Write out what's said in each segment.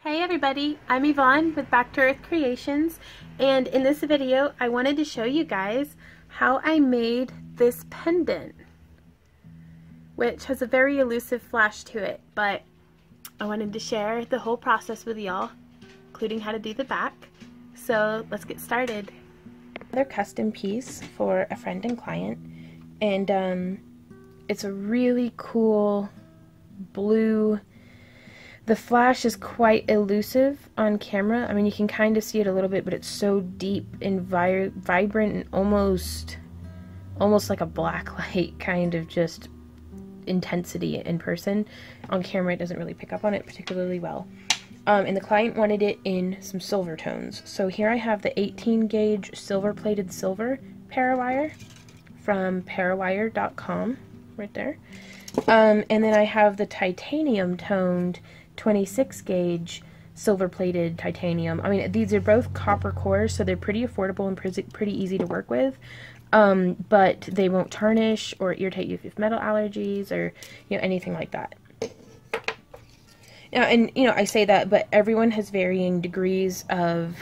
Hey everybody, I'm Yvonne with Back to Earth Creations, and in this video I wanted to show you guys how I made this pendant, which has a very elusive flash to it, but I wanted to share the whole process with y'all, including how to do the back. So let's get started. Another custom piece for a friend and client, and it's a really cool blue. The flash is quite elusive on camera. I mean, you can kind of see it a little bit, but it's so deep and vibrant and almost like a black light kind of just intensity in person. On camera, it doesn't really pick up on it particularly well. And the client wanted it in some silver tones. So here I have the 18 gauge silver plated silver parawire from parawire.com right there. And then I have the titanium toned 26 gauge silver plated titanium. I mean, these are both copper cores, so they're pretty affordable and pretty easy to work with, but they won't tarnish or irritate you if you have metal allergies or anything like that. And I say that, but everyone has varying degrees of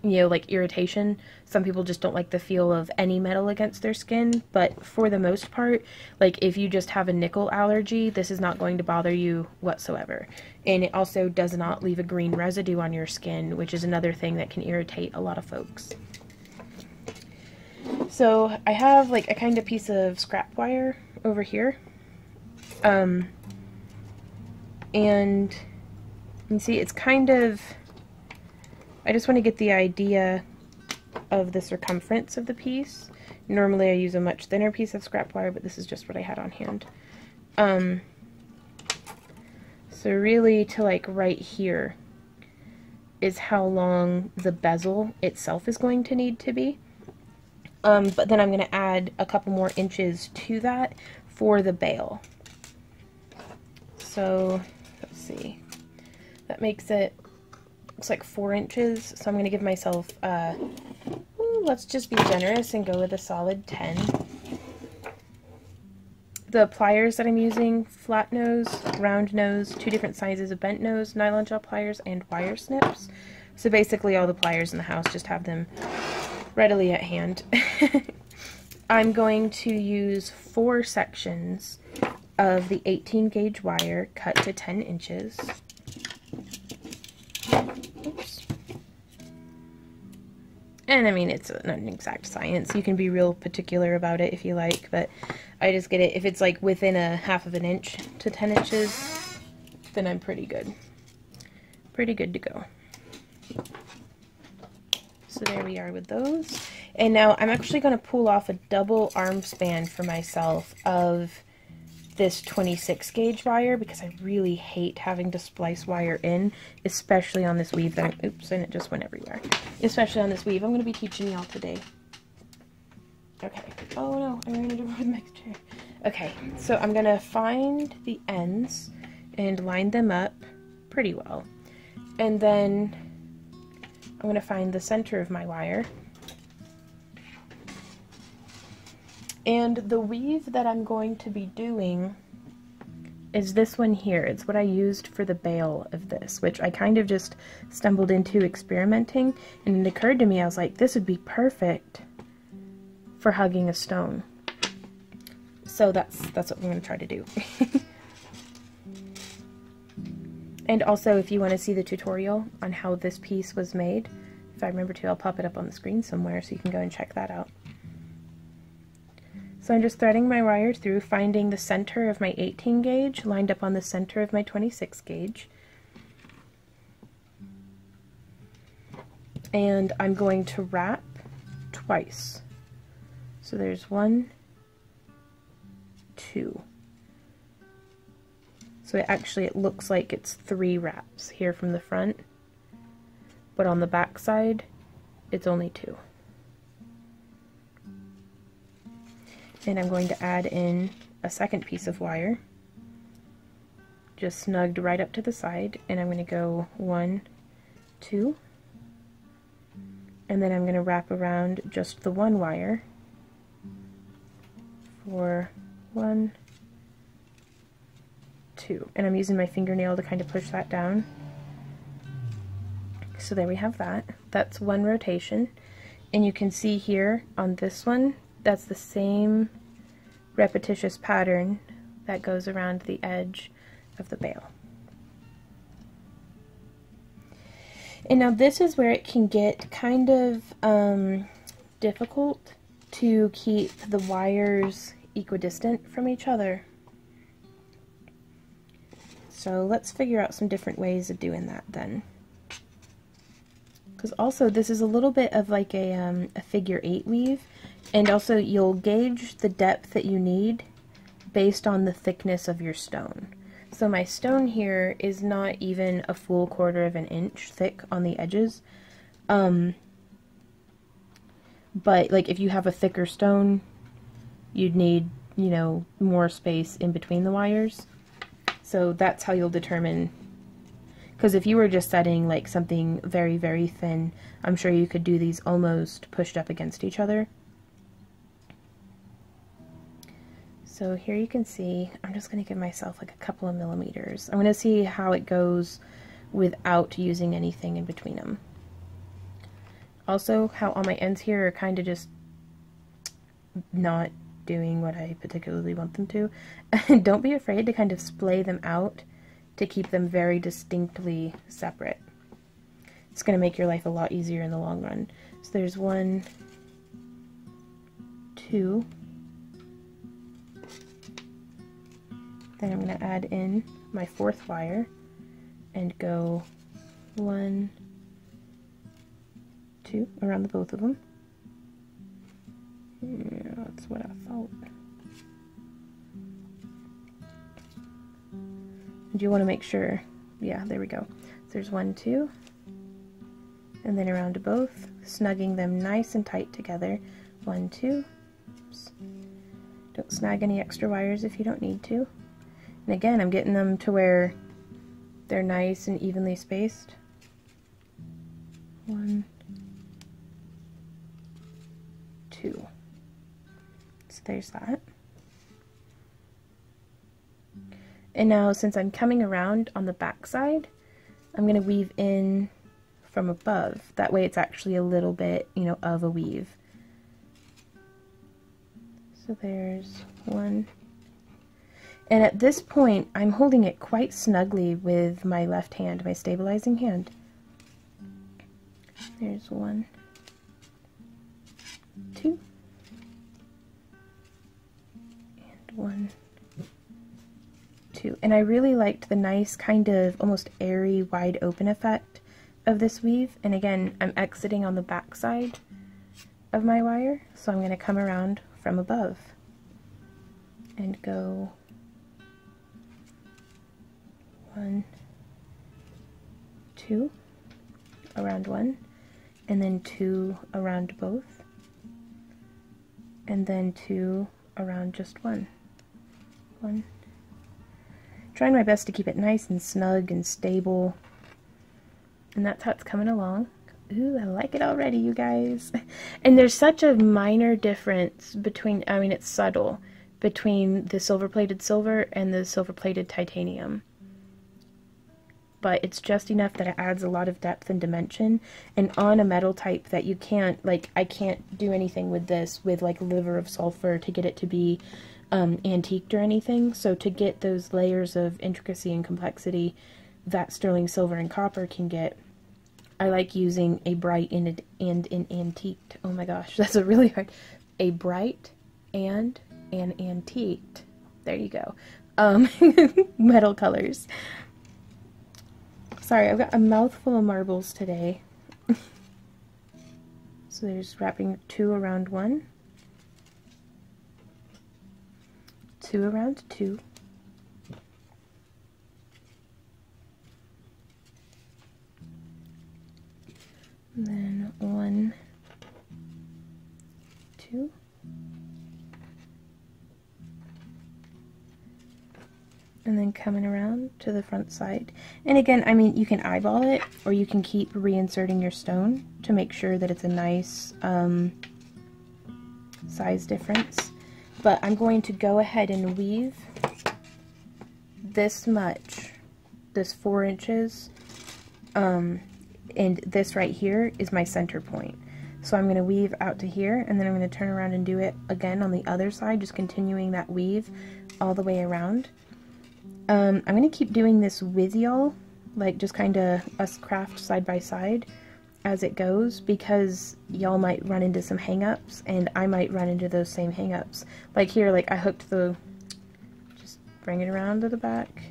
like irritation. Some people just don't like the feel of any metal against their skin, but for the most part, like if you just have a nickel allergy, this is not going to bother you whatsoever. And it also does not leave a green residue on your skin, which is another thing that can irritate a lot of folks. So I have like a kind of piece of scrap wire over here. And you can see it's kind of, I just want to get the idea of the circumference of the piece. Normally I use a much thinner piece of scrap wire, but this is just what I had on hand. So really to like right here is how long the bezel itself is going to need to be. But then I'm going to add a couple more inches to that for the bail. So let's see, that makes it, looks like 4 inches, so I'm going to give myself, let's just be generous and go with a solid 10. The pliers that I'm using, flat nose, round nose, 2 different sizes of bent nose, nylon gel pliers, and wire snips. So basically all the pliers in the house, just have them readily at hand. I'm going to use 4 sections of the 18 gauge wire cut to 10 inches. Oops. And I mean, it's not an exact science. You can be real particular about it if you like, but I just get it. If it's like within a half of an inch to 10 inches, then I'm pretty good. Pretty good to go. So there we are with those. And now I'm actually going to pull off a double arm span for myself of this 26 gauge wire because I really hate having to splice wire in, especially on this weave that I'm, oops, and it just went everywhere. Especially on this weave I'm going to be teaching y'all today. Okay. Oh no, I ran it over with my chair. Okay, so I'm going to find the ends and line them up pretty well. And then I'm going to find the center of my wire. And the weave that I'm going to be doing is this one here. It's what I used for the bail of this, which I kind of just stumbled into experimenting, and it occurred to me, I was like, this would be perfect for hugging a stone. So that's what I'm going to try to do. And also, if you want to see the tutorial on how this piece was made, if I remember to, I'll pop it up on the screen somewhere so you can go and check that out. So I'm just threading my wire through, finding the center of my 18 gauge lined up on the center of my 26 gauge. And I'm going to wrap twice. So there's 1, 2. So it looks like it's 3 wraps here from the front, but on the back side it's only 2. And I'm going to add in a second piece of wire, just snugged right up to the side, and I'm going to go 1, 2, and then I'm going to wrap around just the one wire for 1, 2. And I'm using my fingernail to kind of push that down. So there we have that. That's one rotation. And you can see here on this one, that's the same repetitious pattern that goes around the edge of the bail. And now this is where it can get kind of difficult to keep the wires equidistant from each other. So let's figure out some different ways of doing that then. Because also this is a little bit of like a figure 8 weave, and also you'll gauge the depth that you need based on the thickness of your stone. So my stone here is not even a full 1/4 of an inch thick on the edges. But like if you have a thicker stone, you'd need, you know, more space in between the wires. So that's how you'll determine, because if you were just setting like something very, very thin, I'm sure you could do these almost pushed up against each other. So here you can see, I'm just going to give myself like a couple of millimeters. I'm going to see how it goes without using anything in between them. Also, how all my ends here are kind of just not doing what I particularly want them to. And don't be afraid to kind of splay them out to keep them very distinctly separate. It's going to make your life a lot easier in the long run. So there's 1, 2. Then I'm going to add in my 4th wire and go 1, 2 around the both of them. Yeah, that's what I thought. And you want to make sure, yeah, there we go. So there's 1, 2, and then around to both, snugging them nice and tight together. 1, 2. Oops. Don't snag any extra wires if you don't need to. And again, I'm getting them to where they're nice and evenly spaced. 1, 2. So there's that. And now, since I'm coming around on the back side, I'm going to weave in from above. That way it's actually a little bit, you know, of a weave. So there's 1. And at this point, I'm holding it quite snugly with my left hand, my stabilizing hand. There's 1, 2, and 1, 2. And I really liked the nice kind of almost airy, wide open effect of this weave. And again, I'm exiting on the back side of my wire, so I'm going to come around from above and go 1, 2 around 1, and then 2 around both, and then 2 around just 1. 1. Trying my best to keep it nice and snug and stable, and that's how it's coming along. Ooh, I like it already, you guys. And there's such a minor difference between, I mean, it's subtle, between the silver-plated silver and the silver-plated titanium. But it's just enough that it adds a lot of depth and dimension, and on a metal type that you can't, like, I can't do anything with this with like liver of sulfur to get it to be antiqued or anything. So to get those layers of intricacy and complexity that sterling silver and copper can get, I like using a bright and an antiqued. Oh my gosh, that's a really hard. A bright and an antiqued. There you go. Metal colors. Sorry, I've got a mouthful of marbles today. So there's wrapping 2 around 1, 2 around 2, and then 1, 2, and then coming around to the front side. And again, I mean, you can eyeball it, or you can keep reinserting your stone to make sure that it's a nice size difference. But I'm going to go ahead and weave this much, this 4 inches, and this right here is my center point. So I'm going to weave out to here, and then I'm going to turn around and do it again on the other side, just continuing that weave all the way around. I'm going to keep doing this with y'all, like just kind of us craft side by side as it goes, because y'all might run into some hang-ups, and I might run into those same hang-ups. Like here, like I hooked the, just bring it around to the back.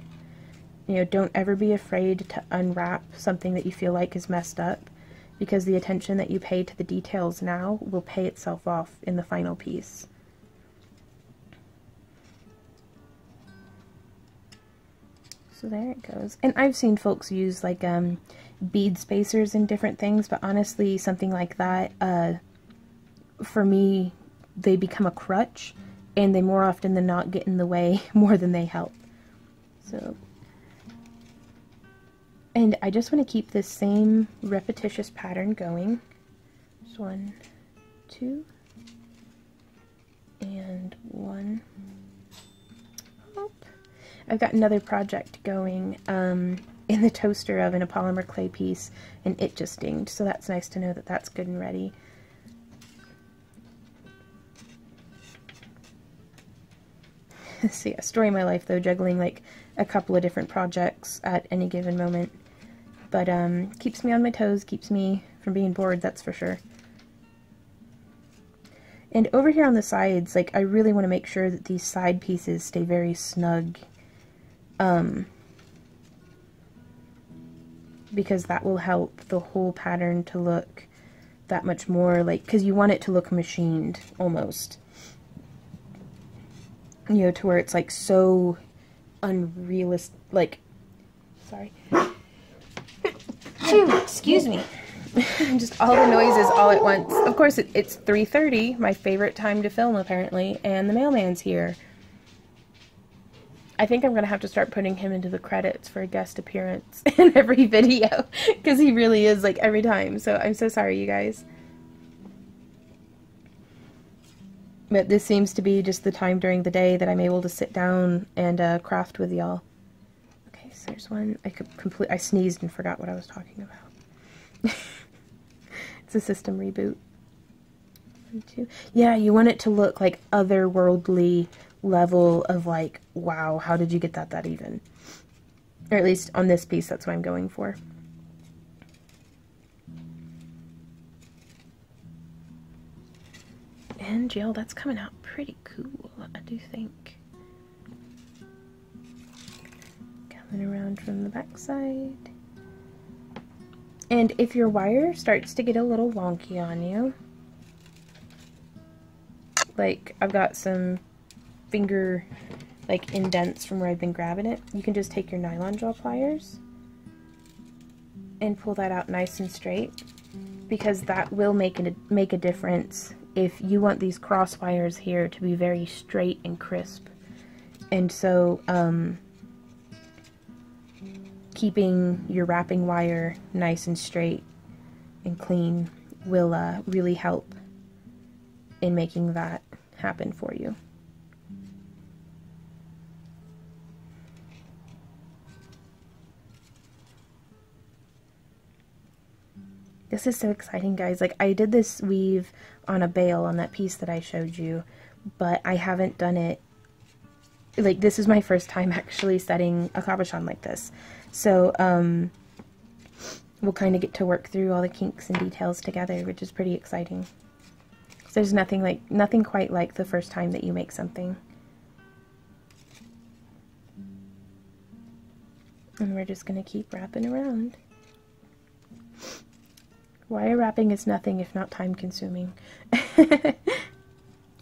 You know, don't ever be afraid to unwrap something that you feel like is messed up, because the attention that you pay to the details now will pay itself off in the final piece. So there it goes. And I've seen folks use like bead spacers and different things, but honestly something like that, for me, they become a crutch, and they more often than not get in the way more than they help. So, and I just want to keep this same repetitious pattern going. Just 1, 2, and 1. I've got another project going in the toaster oven, a polymer clay piece, and it just dinged, so that's nice to know that that's good and ready. See, a story of my life though, juggling like a couple of different projects at any given moment, but keeps me on my toes, keeps me from being bored, that's for sure. And over here on the sides, like I really want to make sure that these side pieces stay very snug, because that will help the whole pattern to look that much more like, because you want it to look machined almost, you know, to where it's like so unrealistic, like, sorry, excuse me, just all the noises all at once. Of course it's 3:30, my favorite time to film apparently, and the mailman's here. I think I'm going to have to start putting him into the credits for a guest appearance in every video, because he really is, like, every time, so I'm so sorry, you guys. But this seems to be just the time during the day that I'm able to sit down and craft with y'all. Okay, so there's one. I sneezed and forgot what I was talking about. It's a system reboot. 1, 2. Yeah, you want it to look like otherworldly level of like, wow, how did you get that even? Or at least on this piece, that's what I'm going for. And Jill, that's coming out pretty cool, I do think. Coming around from the back side. And if your wire starts to get a little wonky on you, like I've got some finger like indents from where I've been grabbing it, you can just take your nylon gel pliers and pull that out nice and straight, because that will make a difference if you want these cross wires here to be very straight and crisp. And so keeping your wrapping wire nice and straight and clean will really help in making that happen for you. This is so exciting, guys. Like, I did this weave on a bale on that piece that I showed you, but I haven't done it, like, this is my first time actually setting a cabochon like this. So, we'll kind of get to work through all the kinks and details together, which is pretty exciting. So there's nothing quite like the first time that you make something. And we're just going to keep wrapping around. Wire wrapping is nothing if not time consuming. I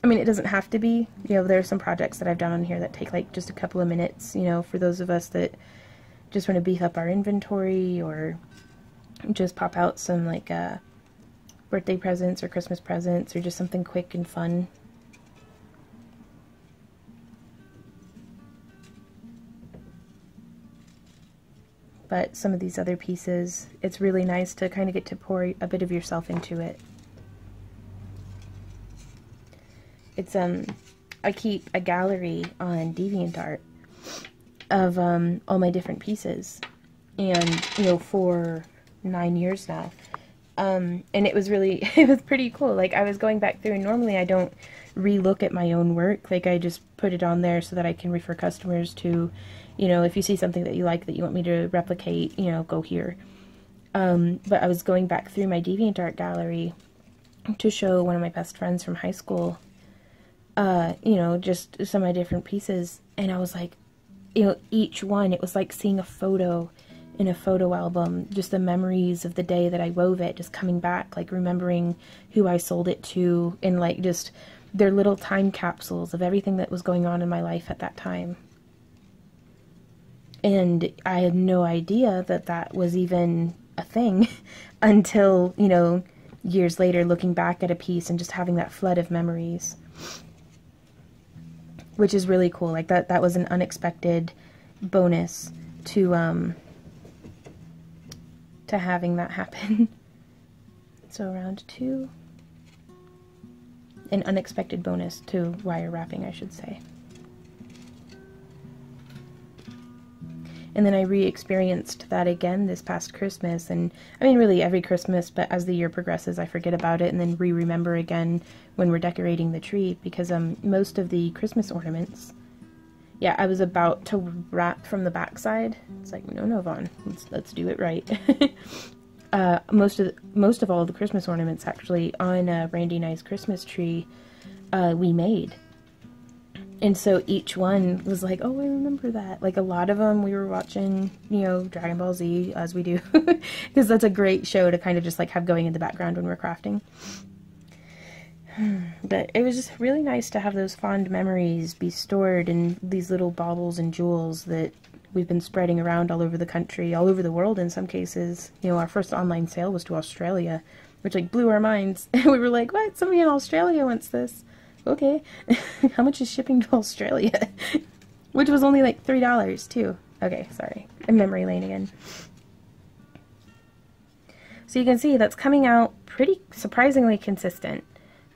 mean, it doesn't have to be. You know, there are some projects that I've done on here that take like just a couple of minutes, you know, for those of us that just want to beef up our inventory or just pop out some like birthday presents or Christmas presents or just something quick and fun. But some of these other pieces, it's really nice to kind of get to pour a bit of yourself into it. It's I keep a gallery on DeviantArt, of all my different pieces, and you know, for 9 years now. And it was really, it was pretty cool. Like, I was going back through, and normally I don't re-look at my own work. Like, I just put it on there so that I can refer customers to, you know, if you see something that you like that you want me to replicate, you know, go here. But I was going back through my DeviantArt gallery to show one of my best friends from high school, you know, just some of my different pieces, and I was like, you know, each one, it was like seeing a photo in a photo album, just the memories of the day that I wove it, just coming back, like remembering who I sold it to, and like just their little time capsules of everything that was going on in my life at that time. And I had no idea that that was even a thing until, you know, years later, looking back at a piece and just having that flood of memories, which is really cool. Like, that was an unexpected bonus to having that happen. So round 2, an unexpected bonus to wire wrapping, I should say. And then I re-experienced that again this past Christmas, and I mean really every Christmas, but as the year progresses I forget about it and then remember again when we're decorating the tree, because most of the Christmas ornaments, yeah, I was about to wrap from the back side. It's like, no, Vaughn, let's do it right. Most of all the Christmas ornaments actually on Randy and I's Christmas tree we made. And so each one was like, oh, I remember that. Like, a lot of them we were watching, you know, Dragon Ball Z, as we do, because that's a great show to kind of just like have going in the background when we're crafting. But it was just really nice to have those fond memories be stored in these little baubles and jewels that we've been spreading around all over the country, all over the world in some cases. You know, our first online sale was to Australia, which like blew our minds. We were like, what? Somebody in Australia wants this. Okay. How much is shipping to Australia? Which was only like $3 too. Okay, sorry. I'm memory lane again. So you can see that's coming out pretty surprisingly consistent.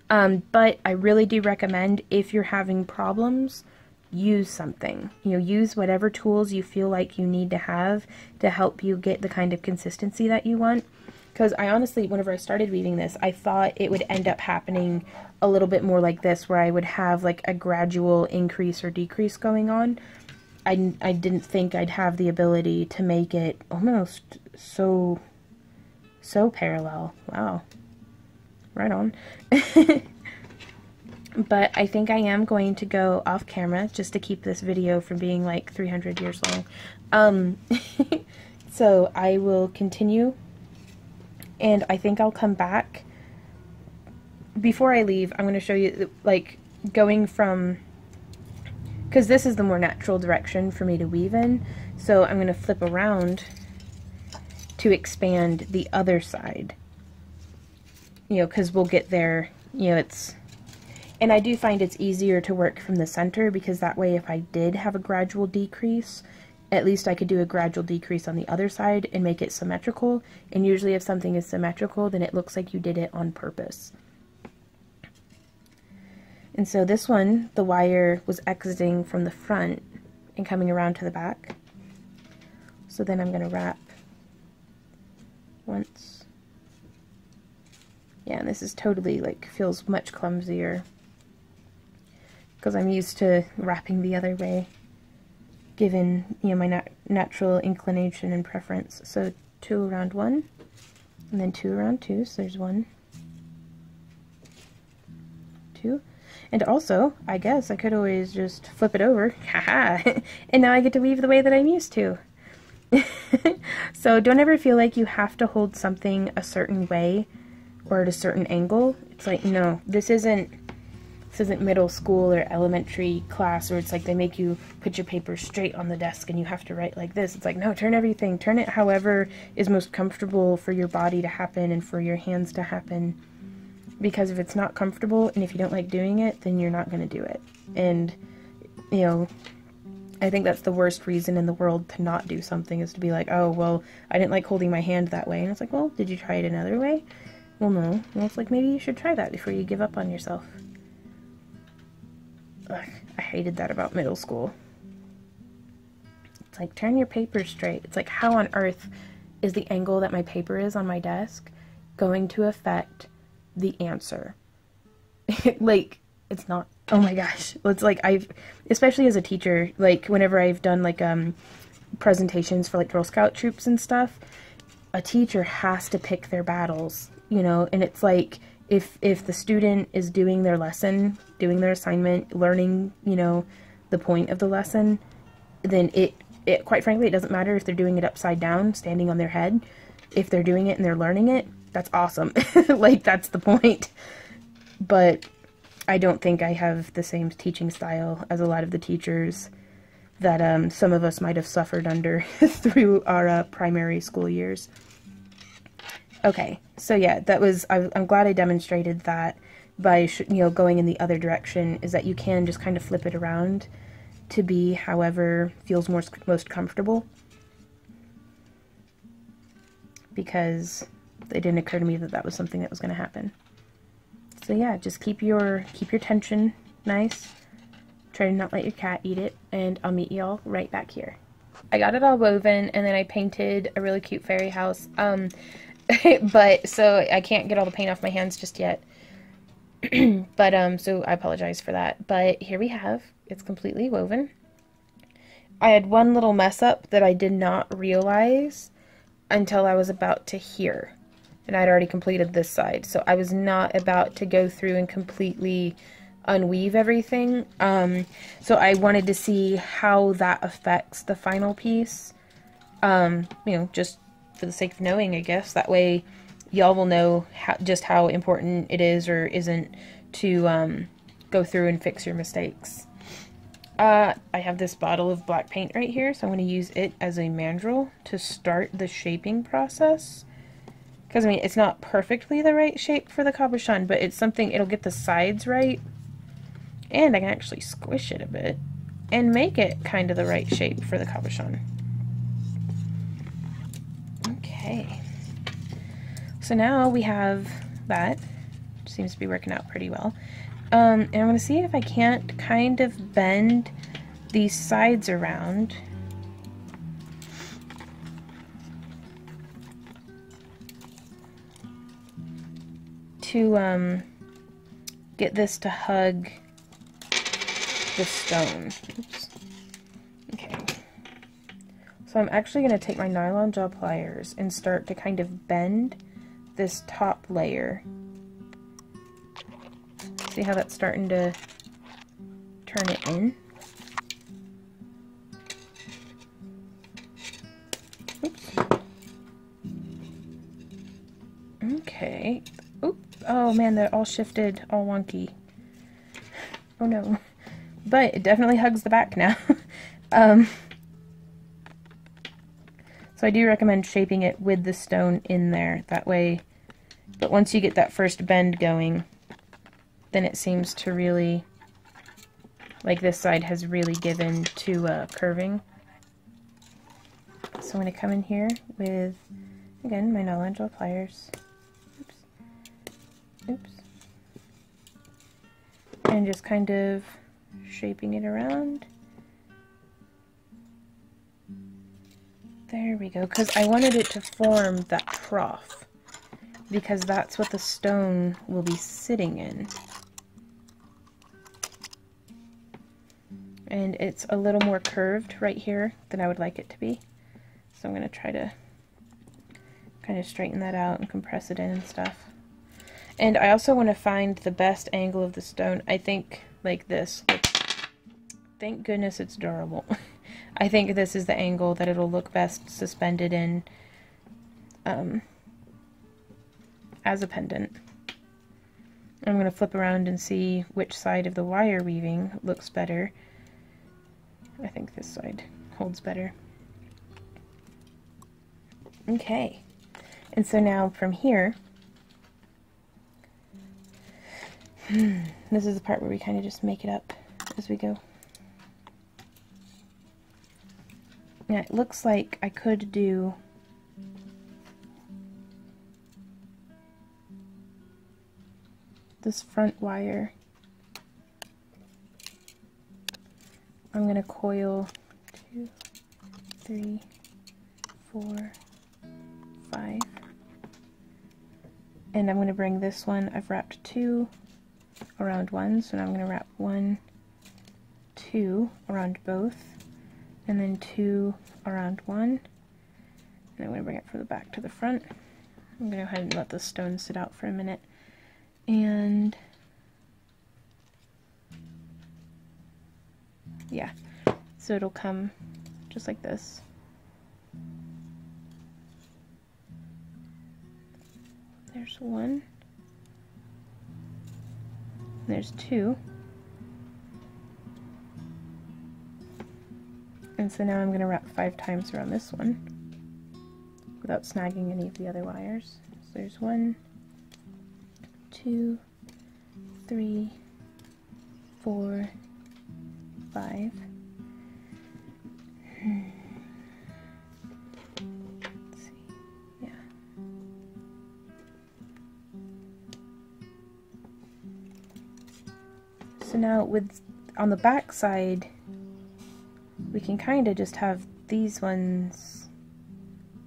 But I really do recommend, if you're having problems, use something. You know, use whatever tools you feel like you need to have to help you get the kind of consistency that you want. Because I honestly, whenever I started weaving this, I thought it would end up happening a little bit more like this, where I would have like a gradual increase or decrease going on. I didn't think I'd have the ability to make it almost so parallel. Wow. Right on. But I think I am going to go off camera just to keep this video from being like 300 years long. So I will continue, and I think I'll come back. Before I leave, I'm going to show you, like, going from, because this is the more natural direction for me to weave in, so I'm going to flip around to expand the other side. You know, because we'll get there, you know, and I do find it's easier to work from the center, because that way if I did have a gradual decrease, at least I could do a gradual decrease on the other side and make it symmetrical. And usually if something is symmetrical, then it looks like you did it on purpose. And so this one, the wire was exiting from the front and coming around to the back. So then I'm going to wrap once. Yeah, and this is totally, like, feels much clumsier, because I'm used to wrapping the other way, given, you know, my natural inclination and preference. So 2 around 1, and then 2 around 2, so there's 1, 2, and also, I guess I could always just flip it over, haha, and now I get to weave the way that I'm used to. So don't ever feel like you have to hold something a certain way or at a certain angle. It's like, no, this isn't middle school or elementary class where it's like they make you put your paper straight on the desk and you have to write like this. It's like, no, turn it however is most comfortable for your body to happen and for your hands to happen. Because if it's not comfortable and if you don't like doing it, then you're not going to do it. And, you know, I think that's the worst reason in the world to not do something, is to be like, oh, well, I didn't like holding my hand that way. And it's like, well, did you try it another way? Well, no. Well, it's like, maybe you should try that before you give up on yourself. Ugh, I hated that about middle school. It's like, turn your paper straight. It's like, how on earth is the angle that my paper is on my desk going to affect the answer? Like, it's not, oh my gosh. It's like, especially as a teacher, like, whenever I've done, like, presentations for, like, Girl Scout troops and stuff, a teacher has to pick their battles, you know, and it's like, if the student is doing their lesson, doing their assignment, learning, you know, the point of the lesson, then it quite frankly, it doesn't matter if they're doing it upside down, standing on their head. If they're doing it and they're learning it, that's awesome. Like, that's the point. But I don't think I have the same teaching style as a lot of the teachers that some of us might have suffered under through our primary school years. Okay, so yeah, that was, I'm glad I demonstrated that by, you know, going in the other direction, is that you can just kind of flip it around to be however feels most comfortable. Because it didn't occur to me that that was something that was going to happen. So yeah, just keep your tension nice. Try to not let your cat eat it, and I'll meet y'all right back here. I got it all woven, and then I painted a really cute fairy house. But so I can't get all the paint off my hands just yet. But so I apologize for that. But here we have, it's completely woven. I had one little mess up that I did not realize until I was about to here. And I'd already completed this side, so I was not about to go through and completely unweave everything. So I wanted to see how that affects the final piece. You know, just for the sake of knowing, I guess. That way y'all will know just how important it is or isn't to go through and fix your mistakes. I have this bottle of black paint right here, so I'm going to use it as a mandrel to start the shaping process. Because, I mean, it's not perfectly the right shape for the cabochon, but it's something, it'll get the sides right. And I can actually squish it a bit and make it kind of the right shape for the cabochon. Okay. So now we have that. Seems to be working out pretty well. And I'm going to see if I can't kind of bend these sides around. To get this to hug the stone. Oops. Okay. So I'm actually going to take my nylon jaw pliers and start to kind of bend this top layer. See how that's starting to turn it in? Oops. Okay. Oop. Oh man, they're all shifted, all wonky. Oh no. But it definitely hugs the back now. So I do recommend shaping it with the stone in there. That way, but once you get that first bend going, then it seems to really, like this side has really given to curving. So I'm going to come in here with, again, my nylon jaw pliers. Oops. Oops. And just kind of shaping it around. There we go, because I wanted it to form that trough, because that's what the stone will be sitting in. And it's a little more curved right here than I would like it to be. So I'm going to try to kind of straighten that out and compress it in and stuff. And I also want to find the best angle of the stone. I think like this. Thank goodness it's durable. I think this is the angle that it'll look best suspended in as a pendant. I'm going to flip around and see which side of the wire weaving looks better. I think this side holds better. Okay, and so now from here, this is the part where we kind of just make it up as we go. Yeah, it looks like I could do this front wire. I'm going to coil 2, 3, 4, 5. And I'm going to bring this one, I've wrapped 2 around one, so now I'm going to wrap 1, 2 around both, and then 2 around one. And I'm going to bring it from the back to the front. I'm going to go ahead and let the stone sit out for a minute. And yeah, so it'll come just like this. There's 1. There's 2. And so now I'm going to wrap 5 times around this one without snagging any of the other wires. So there's 1, 2, 3, 4, 5. Let's see. Yeah. So now with on the back side, we can kind of just have these ones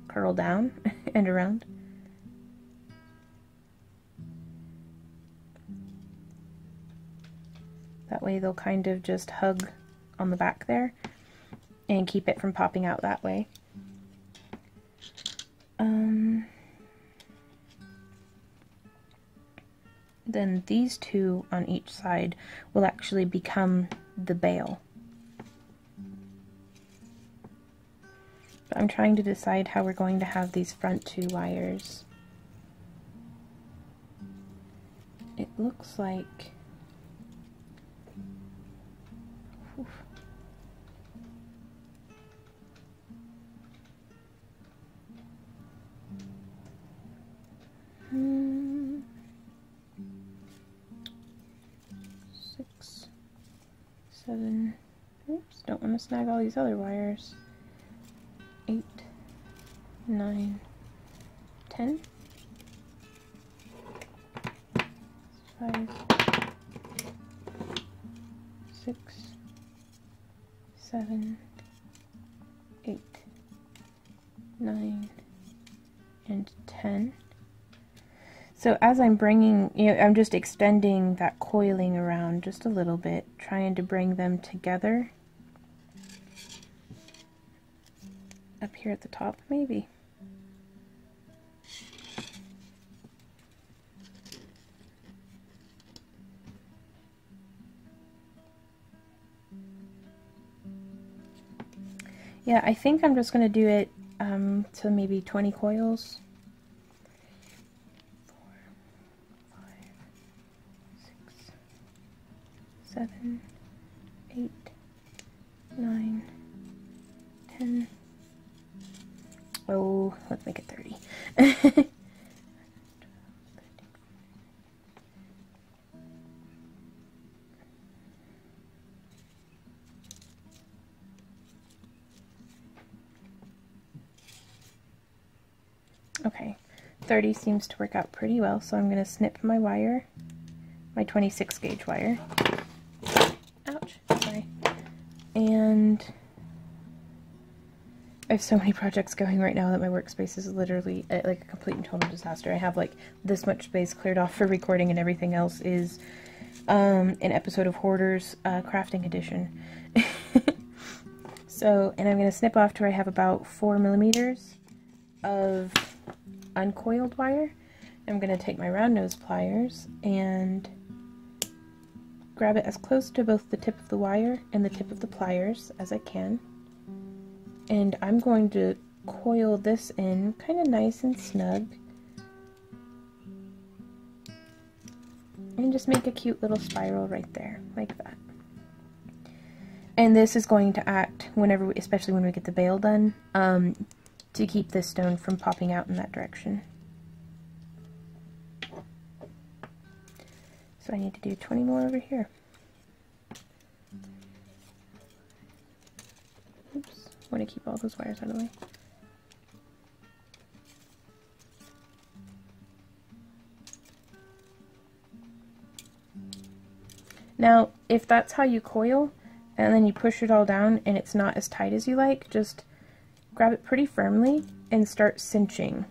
curl down and around. That way they'll kind of just hug on the back there and keep it from popping out that way. Then these 2 on each side will actually become the bail. But I'm trying to decide how we're going to have these front 2 wires. It looks like... Oof. Six, 7, oops, don't want to snag all these other wires. 8, 9, 10, 5, 6, 7, 8, 9, and 10. So as I'm bringing, I'm just extending that coiling around just a little bit, trying to bring them together. Up here at the top, maybe. Yeah, I think I'm just going to do it to maybe 20 coils. 4, 5, 6, 7, 8, 9, 10. Oh, let's make it 30. Okay, 30 seems to work out pretty well, so I'm going to snip my wire, my 26 gauge wire. Ouch, sorry. And I have so many projects going right now that my workspace is literally like a complete and total disaster. I have like this much space cleared off for recording, and everything else is an episode of Hoarders Crafting Edition. So, and I'm going to snip off to where I have about 4 millimeters of uncoiled wire. I'm going to take my round nose pliers and grab it as close to both the tip of the wire and the tip of the pliers as I can. And I'm going to coil this in kind of nice and snug. And just make a cute little spiral right there, like that. And this is going to act whenever, especially when we get the bail done, to keep this stone from popping out in that direction. So I need to do 20 more over here. Oops, I want to keep all those wires out of the way. Now, if that's how you coil, and then you push it all down and it's not as tight as you like, just grab it pretty firmly and start cinching.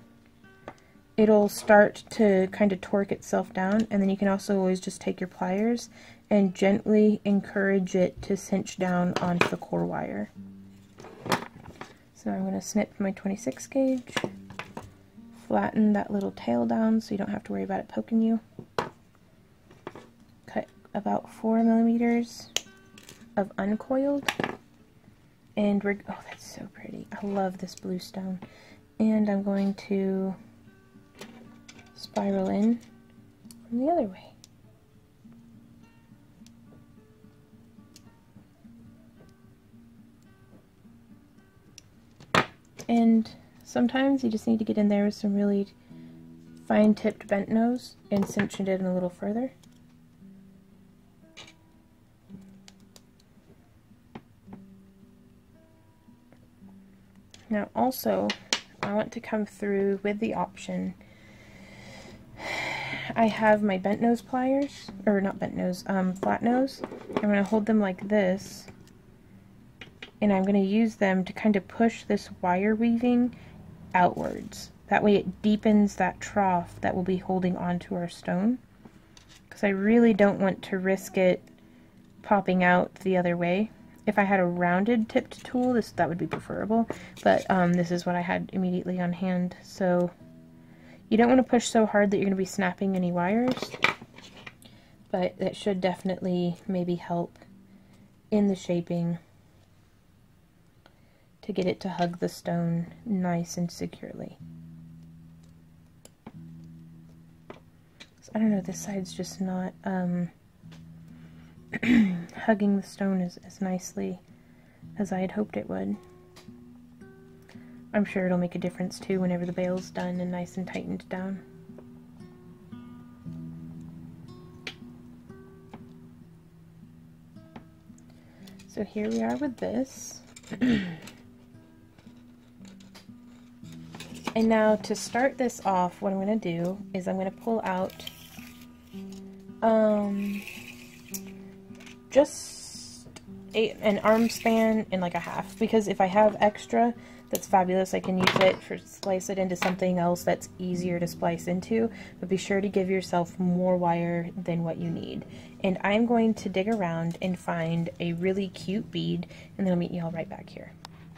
It'll start to kind of torque itself down, and then you can also always just take your pliers and gently encourage it to cinch down onto the core wire. So I'm going to snip my 26 gauge, flatten that little tail down so you don't have to worry about it poking you. Cut about 4 millimeters of uncoiled, and we're, oh, that's so pretty. I love this blue stone. And I'm going to spiral in from the other way. And sometimes you just need to get in there with some really fine-tipped bent nose and cinch it in a little further. Now also, I want to come through with the option. I have my bent nose pliers, or not bent nose, flat nose. I'm going to hold them like this, and I'm going to use them to kind of push this wire weaving outwards. That way it deepens that trough that will be holding onto our stone, because I really don't want to risk it popping out the other way. If I had a rounded tipped tool, that would be preferable, but this is what I had immediately on hand. So you don't want to push so hard that you're going to be snapping any wires, but that should definitely maybe help in the shaping to get it to hug the stone nice and securely. So, I don't know, this side's just not hugging the stone as nicely as I had hoped it would. I'm sure it'll make a difference too whenever the bail's done and nice and tightened down. So here we are with this. And now to start this off, what I'm going to do is I'm going to pull out just an arm span and like a half, because if I have extra, that's fabulous. I can use it for splice it into something else that's easier to splice into, but be sure to give yourself more wire than what you need. And I'm going to dig around and find a really cute bead, and then I'll meet you all right back here.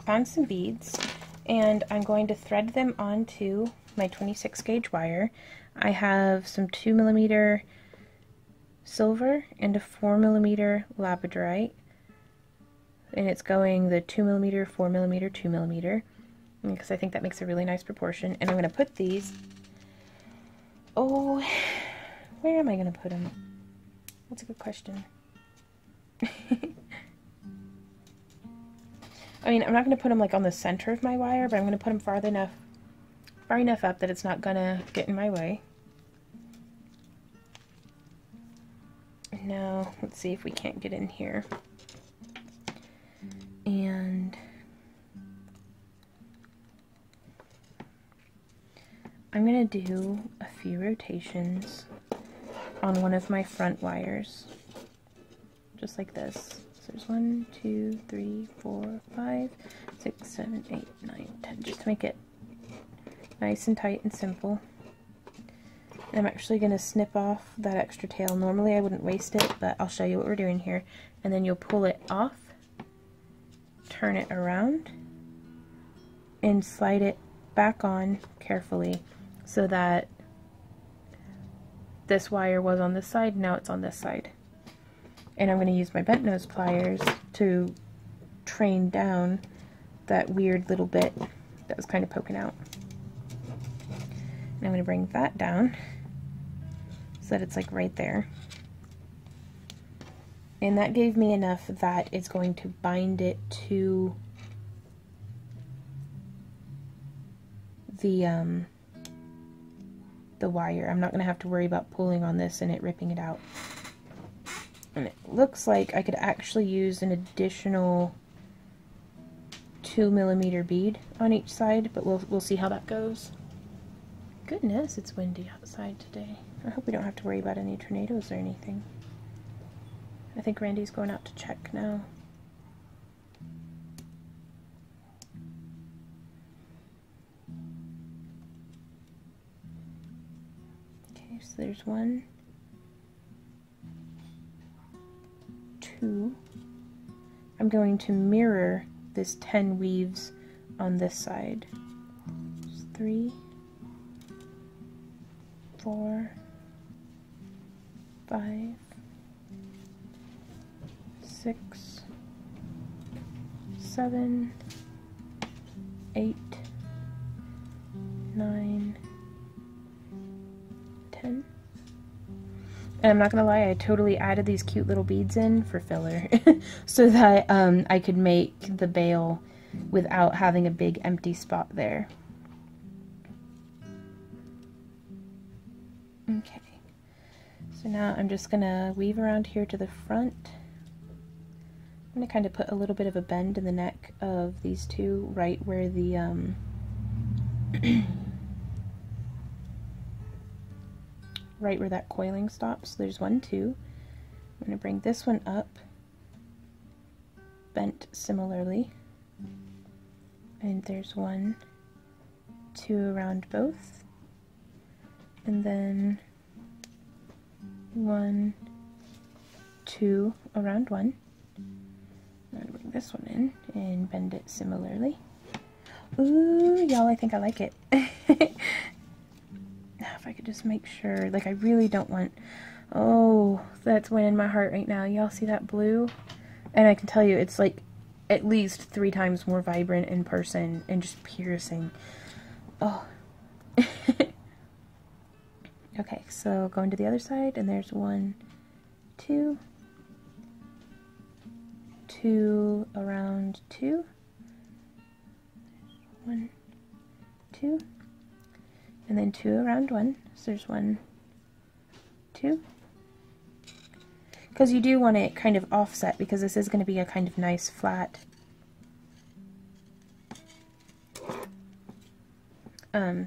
Found some beads, and I'm going to thread them onto my 26 gauge wire. I have some 2mm silver and a 4mm labradorite, and it's going the 2mm, 4mm, 2mm, because I think that makes a really nice proportion. And I'm going to put these, oh, where am I going to put them? That's a good question. I mean, I'm not going to put them like on the center of my wire, but I'm going to put them far enough up that it's not going to get in my way. Now, let's see if we can't get in here. And I'm going to do a few rotations on one of my front wires, just like this. So there's 1, 2, 3, 4, 5, 6, 7, 8, 9, 10, just to make it nice and tight and simple. I'm actually going to snip off that extra tail. Normally I wouldn't waste it, but I'll show you what we're doing here. And then you'll pull it off, turn it around, and slide it back on carefully so that this wire was on this side, now it's on this side. And I'm going to use my bent nose pliers to train down that weird little bit that was kind of poking out. And I'm going to bring that down so that it's like right there. And that gave me enough that it's going to bind it to the wire. I'm not going to have to worry about pulling on this and it ripping it out. And it looks like I could actually use an additional 2mm bead on each side, but we'll see how that goes. Goodness, it's windy outside today. I hope we don't have to worry about any tornadoes or anything. I think Randy's going out to check now. so there's 1, 2. I'm going to mirror this 10 weaves on this side. 3, 4, 5, 6, 7, 8, 9, 10. And I'm not gonna lie, I totally added these cute little beads in for filler so that I could make the bail without having a big empty spot there. Okay, so now I'm just gonna weave around here to the front. I'm gonna kind of put a little bit of a bend in the neck of these two, right where the right where that coiling stops. So there's 1, 2. I'm going to bring this one up, bent similarly, and there's 1, 2 around both, and then 1, 2 around 1. I'm going to bring this one in and bend it similarly. Ooh, y'all, I think I like it. Now, if I could just make sure, like, I really don't want, oh, that's winning my heart right now. Y'all see that blue? And I can tell you, it's like at least 3 times more vibrant in person and just piercing. Oh. Okay, so going to the other side, and there's 1, 2, 2 around 2, 1, 2, and then 2 around 1, so there's 1, 2, because you do want it kind of offset, because this is going to be a kind of nice flat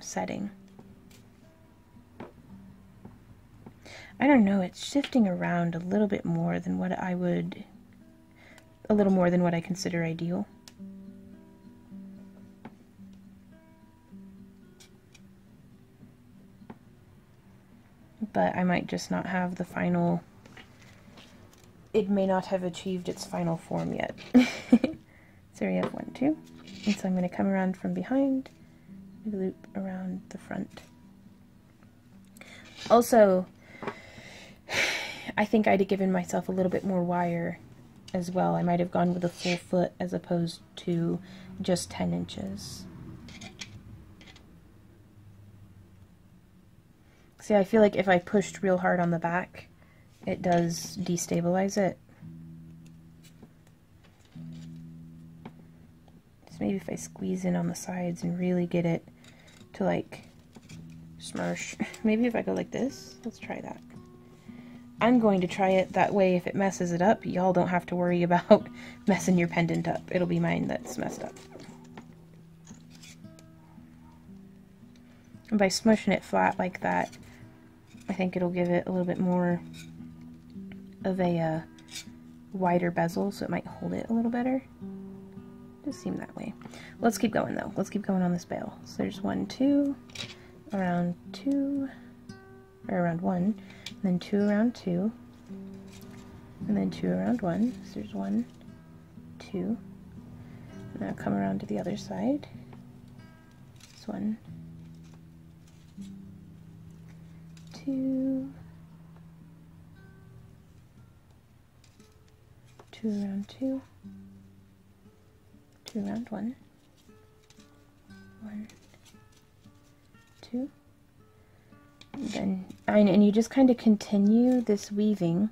setting. I don't know, it's shifting around a little bit more than what I would, a little more than what I consider ideal. But I might just not have the final, it may not have achieved its final form yet. So we have 1, 2, and so I'm going to come around from behind, loop around the front. Also, I think I'd have given myself a little bit more wire as well. I might have gone with a full foot as opposed to just 10 inches. See, I feel like if I pushed real hard on the back, it does destabilize it. So maybe if I squeeze in on the sides and really get it to, like, smush. Maybe if I go like this, let's try that. I'm going to try it that way. If it messes it up, y'all don't have to worry about messing your pendant up. It'll be mine that's messed up. And by smushing it flat like that, I think it'll give it a little bit more of a wider bezel, so it might hold it a little better. Just seem that way. Let's keep going though. Let's keep going on this bail. So there's 1, 2, around 2, or around 1, and then 2 around 2, and then 2 around 1. So there's 1, 2. Now come around to the other side. This 1, 2, 2 around 2, 2 around 1, 1, 2, and you just kind of continue this weaving.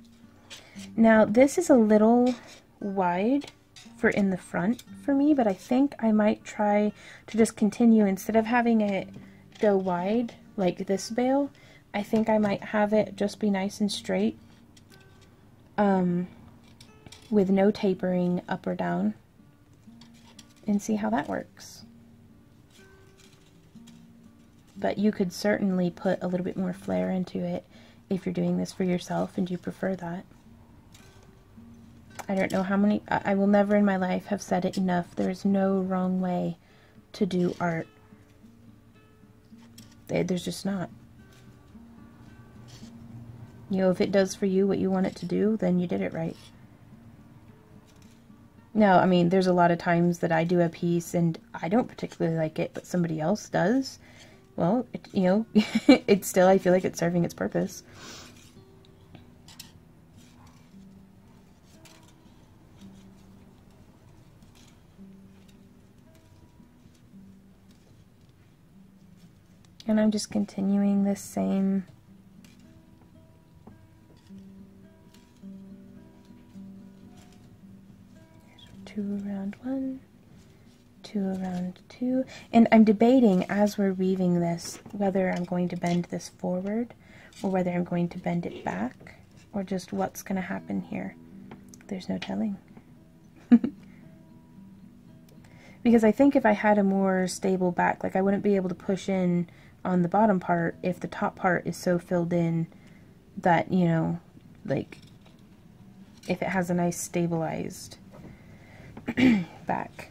Now this is a little wide for in the front for me, but I think I might try to just continue, instead of having it go wide like this bail, I think I might have it just be nice and straight, with no tapering up or down, and see how that works. But you could certainly put a little bit more flair into it if you're doing this for yourself and you prefer that. I don't know how many, I will never in my life have said it enough, there's no wrong way to do art. There's just not. You know, if it does for you what you want it to do, then you did it right. Now, I mean, there's a lot of times that I do a piece and I don't particularly like it, but somebody else does. Well, you know, it's still, I feel like it's serving its purpose. And I'm just continuing this same two around one, two around two, and I'm debating as we're weaving this whether I'm going to bend this forward or whether I'm going to bend it back or just what's going to happen here. There's no telling. Because I think if I had a more stable back, like I wouldn't be able to push in on the bottom part if the top part is so filled in that, you know, like if it has a nice stabilized back.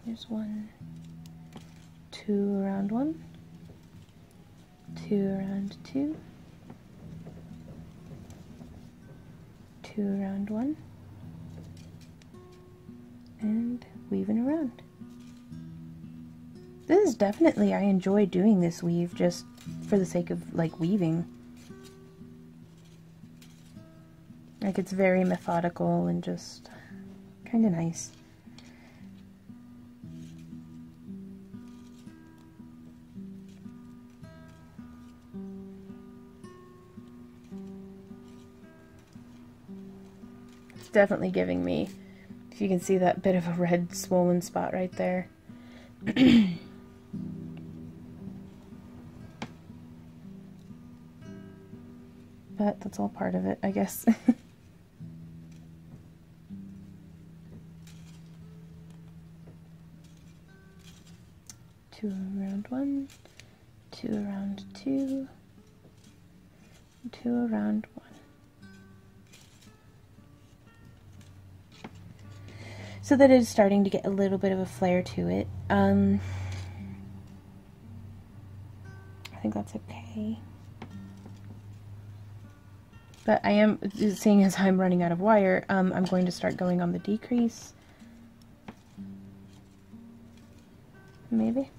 Here's one, two around one, two around two, two around one, and weaving around. This is definitely, I enjoy doing this weave just for the sake of like weaving. Like it's very methodical and just kind of nice. It's definitely giving me, if you can see that bit of a red swollen spot right there. But that's all part of it, I guess. Two around one, two around two, two around one. So that it is starting to get a little bit of a flare to it. I think that's okay. But I am, seeing as I'm running out of wire, I'm going to start going on the decrease. Maybe.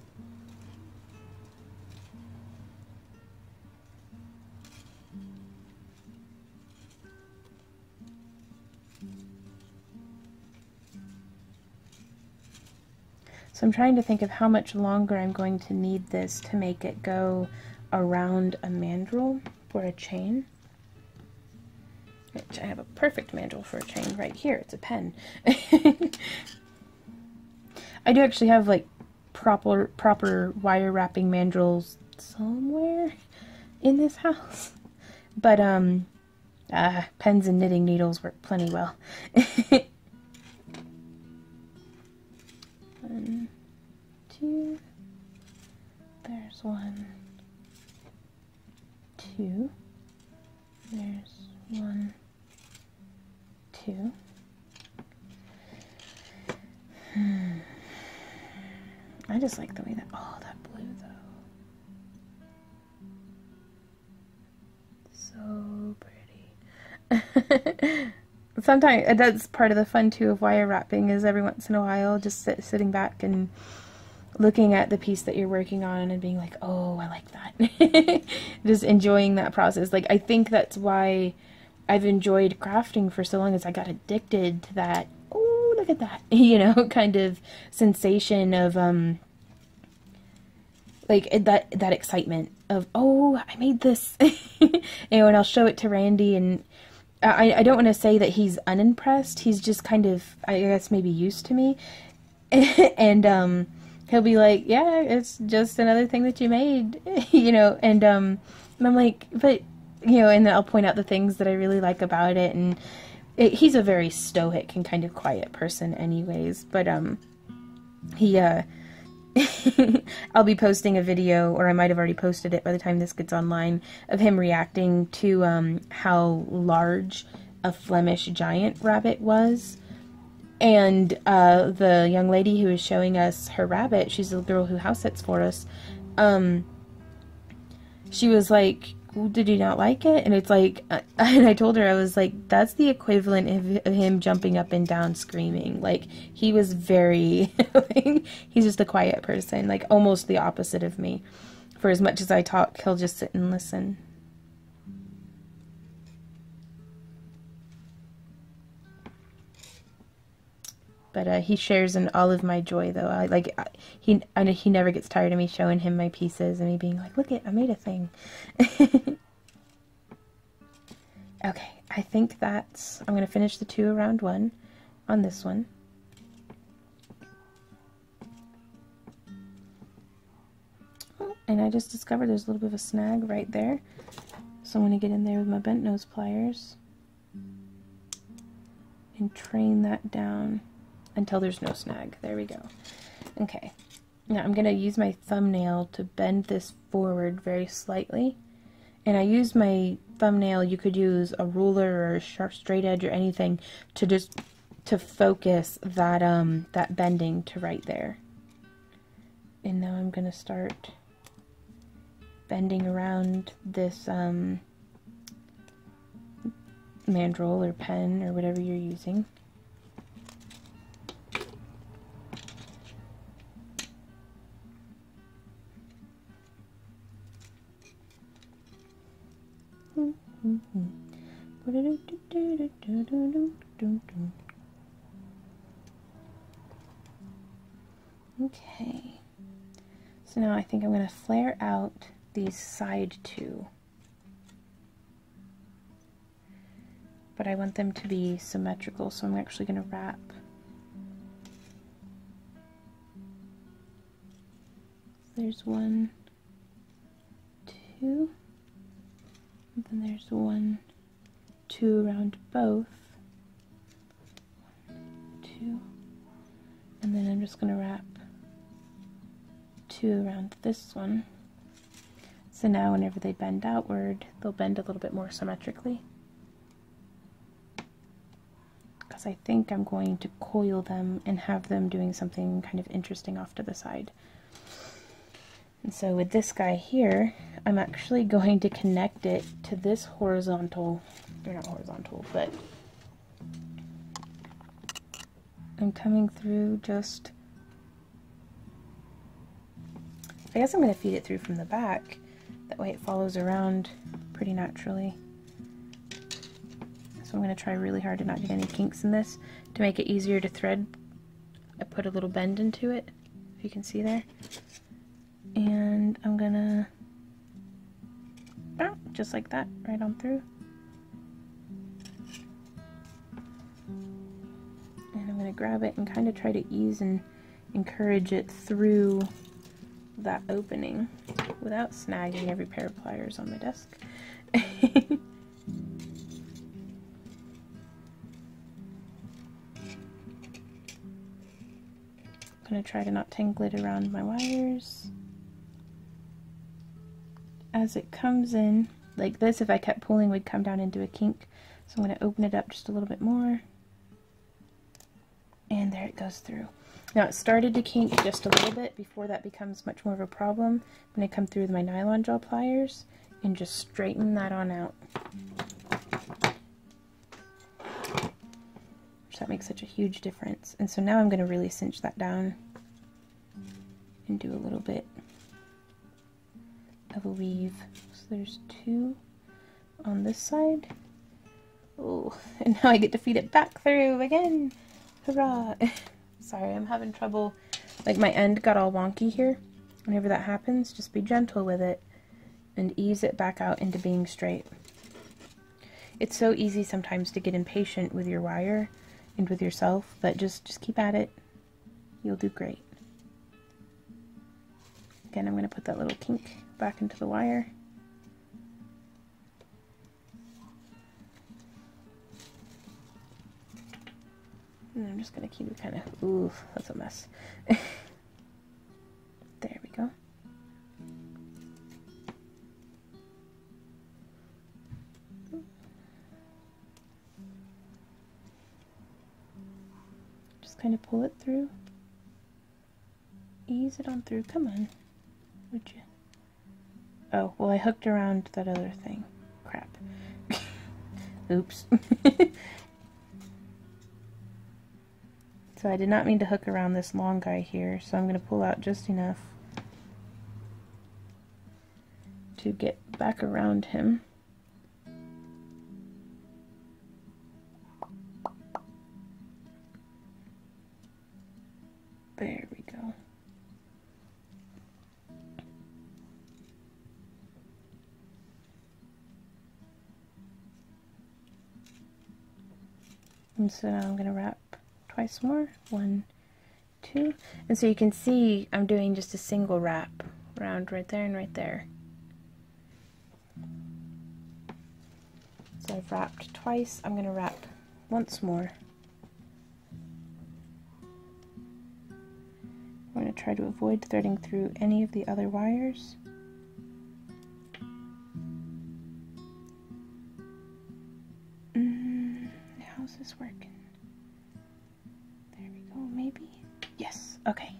So I'm trying to think of how much longer I'm going to need this to make it go around a mandrel for a chain. Which I have a perfect mandrel for a chain right here. It's a pen. I do actually have like proper wire wrapping mandrels somewhere in this house. But pens and knitting needles work plenty well. One, two, there's one, two, there's one, two. I just like the way that, oh, that blue though. So pretty. Sometimes that's part of the fun too of wire wrapping, is every once in a while just sitting back and looking at the piece that you're working on and being like, oh, I like that. Just enjoying that process. Like, I think that's why I've enjoyed crafting for so long, is I got addicted to that, oh, look at that, you know, kind of sensation of like that excitement of, oh, I made this. You know, and I'll show it to Randy, and I don't want to say that he's unimpressed. He's just kind of, I guess, maybe used to me. And he'll be like, yeah, it's just another thing that you made, you know. And I'm like, but, you know, and then I'll point out the things that I really like about it. And he's a very stoic and kind of quiet person anyways. But he, I'll be posting a video, or I might have already posted it by the time this gets online, of him reacting to how large a Flemish giant rabbit was. And the young lady who is showing us her rabbit, she's the girl who house sits for us, she was like, did you not like it? And it's like, and I told her, I was like, that's the equivalent of him jumping up and down screaming. Like, he was very, like, he's just a quiet person, like almost the opposite of me. For as much as I talk, he'll just sit and listen. But he shares in all of my joy, though. He never gets tired of me showing him my pieces and me being like, look it, I made a thing. Okay, I think I'm going to finish the 2 around 1 on this one. Oh, and I just discovered there's a little bit of a snag right there. So I'm going to get in there with my bent nose pliers and train that down until there's no snag. There we go. Okay, now I'm going to use my thumbnail to bend this forward very slightly. And I use my thumbnail, you could use a ruler or a sharp straight edge or anything to focus that that bending to right there. And now I'm going to start bending around this mandrel or pen or whatever you're using. Okay, so now I think I'm going to flare out these side 2, but I want them to be symmetrical, so I'm actually going to wrap there's 1, 2, and then there's 1, 2 around both, 1, 2, and then I'm just going to wrap 2 around this one. So now whenever they bend outward, they'll bend a little bit more symmetrically. Because I think I'm going to coil them and have them doing something kind of interesting off to the side. And so with this guy here, I'm actually going to connect it to this horizontal, or not horizontal, but I'm coming through just, I guess I'm going to feed it through from the back. That way it follows around pretty naturally. So I'm going to try really hard to not get any kinks in this. To make it easier to thread, I put a little bend into it, if you can see there. And I'm going to, just like that, right on through. And I'm going to grab it and kind of try to ease and encourage it through that opening without snagging every pair of pliers on my desk. I'm going to try to not tangle it around my wires. As it comes in, like this, if I kept pulling, would come down into a kink. So I'm going to open it up just a little bit more. And there it goes through. Now it started to kink just a little bit. Before that becomes much more of a problem, I'm going to come through with my nylon jaw pliers and just straighten that on out. That makes such a huge difference. And so now I'm going to really cinch that down and do a little bit of a weave. So there's 2 on this side. Oh, and now I get to feed it back through again. Hurrah! Sorry, I'm having trouble. Like, my end got all wonky here. Whenever that happens, just be gentle with it and ease it back out into being straight. It's so easy sometimes to get impatient with your wire and with yourself, but just keep at it. You'll do great. Again, I'm going to put that little kink back into the wire. And I'm just going to keep it kind of, ooh, that's a mess. There we go. Just kind of pull it through. Ease it on through. Come on, would you? Oh, well, I hooked around that other thing. Crap. Oops. So I did not mean to hook around this long guy here, so I'm going to pull out just enough to get back around him. There we go. And so now I'm going to wrap twice more. 1, 2. And so you can see I'm doing just a single wrap around right there and right there. So I've wrapped twice. I'm going to wrap once more. I'm going to try to avoid threading through any of the other wires. How's this working? There we go, maybe? Yes, okay.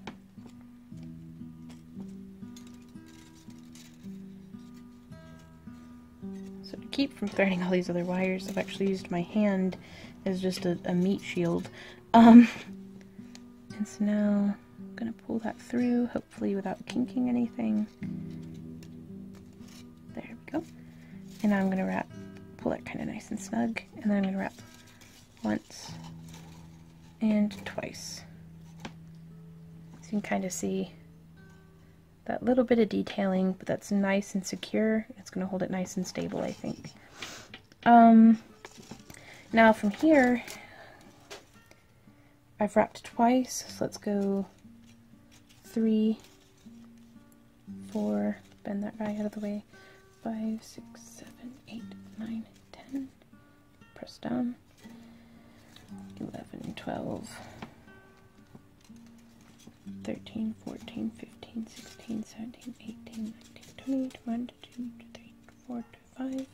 So to keep from threading all these other wires, I've actually used my hand as just a meat shield. And so now I'm going to pull that through, hopefully without kinking anything. There we go. And now I'm going to pull that kind of nice and snug, and then I'm going to wrap once and twice. So you can kind of see that little bit of detailing, but that's nice and secure. It's going to hold it nice and stable, I think. Now from here, I've wrapped twice, so let's go 3, 4, bend that guy out of the way, 5, 6, 7, 8, 9, 10, press down, 11, 12, 13, 14, 15, 16, 17, 18, 19, 20, 21, 22, 23, 24, 25,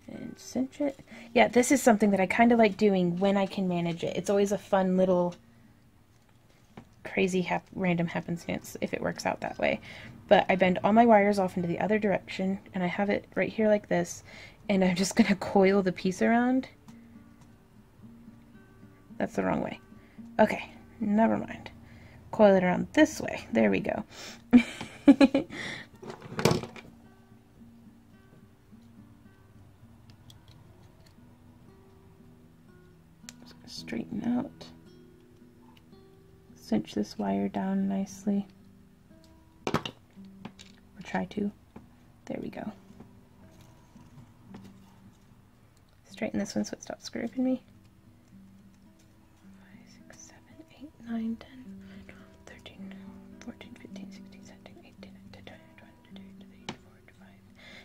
and cinch it. Yeah, this is something that I kind of like doing when I can manage it. It's always a fun little crazy random happenstance if it works out that way. But I bend all my wires off into the other direction, and I have it right here like this, and I'm just going to coil the piece around. That's the wrong way. Okay, never mind. Coil it around this way. There we go. Straighten out. Cinch this wire down nicely. Or try to. There we go. Straighten this one so it stops scraping me. 5, 6, 7, 8, 9, 10, 12, 13, 14, 15, 16, 17, 18, 19, 20, 21, 22, 23, 24, 25,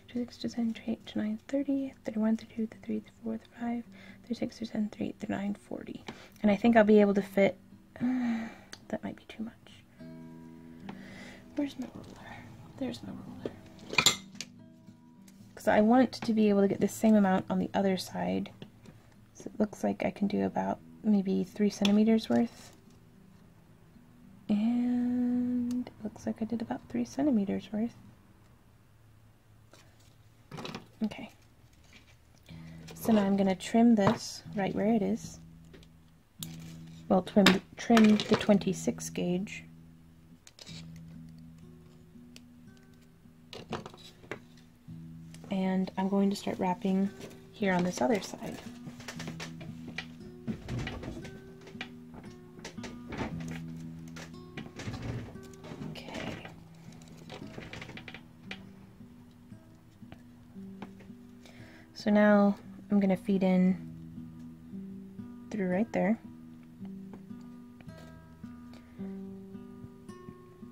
26, 27, 28, 29, 30, 31, 32, 33, 34, 35, 36, 37, 38, 39, 40. And I think I'll be able to fit... that might be too much. Where's my ruler? There's my ruler. Because I want to be able to get the same amount on the other side. So it looks like I can do about maybe 3 centimeters worth. And it looks like I did about 3 centimeters worth. Okay. So now I'm going to trim this right where it is. Well, trim the 26 gauge. And I'm going to start wrapping here on this other side. Okay. So now I'm going to feed in through right there.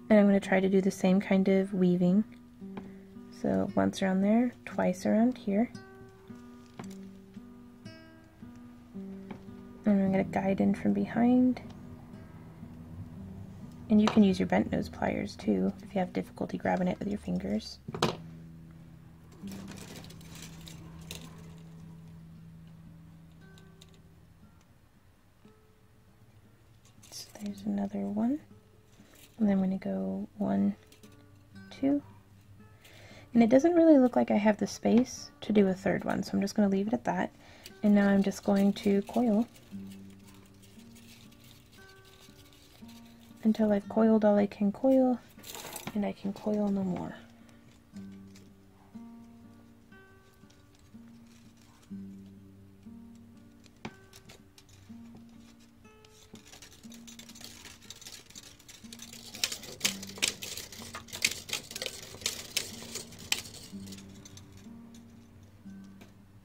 And I'm going to try to do the same kind of weaving. So once around there, twice around here. And I'm going to guide in from behind. And you can use your bent nose pliers too if you have difficulty grabbing it with your fingers. So there's another one. And then I'm going to go 1, 2. And it doesn't really look like I have the space to do a third one, so I'm just going to leave it at that. And now I'm just going to coil until I've coiled all I can coil, and I can coil no more.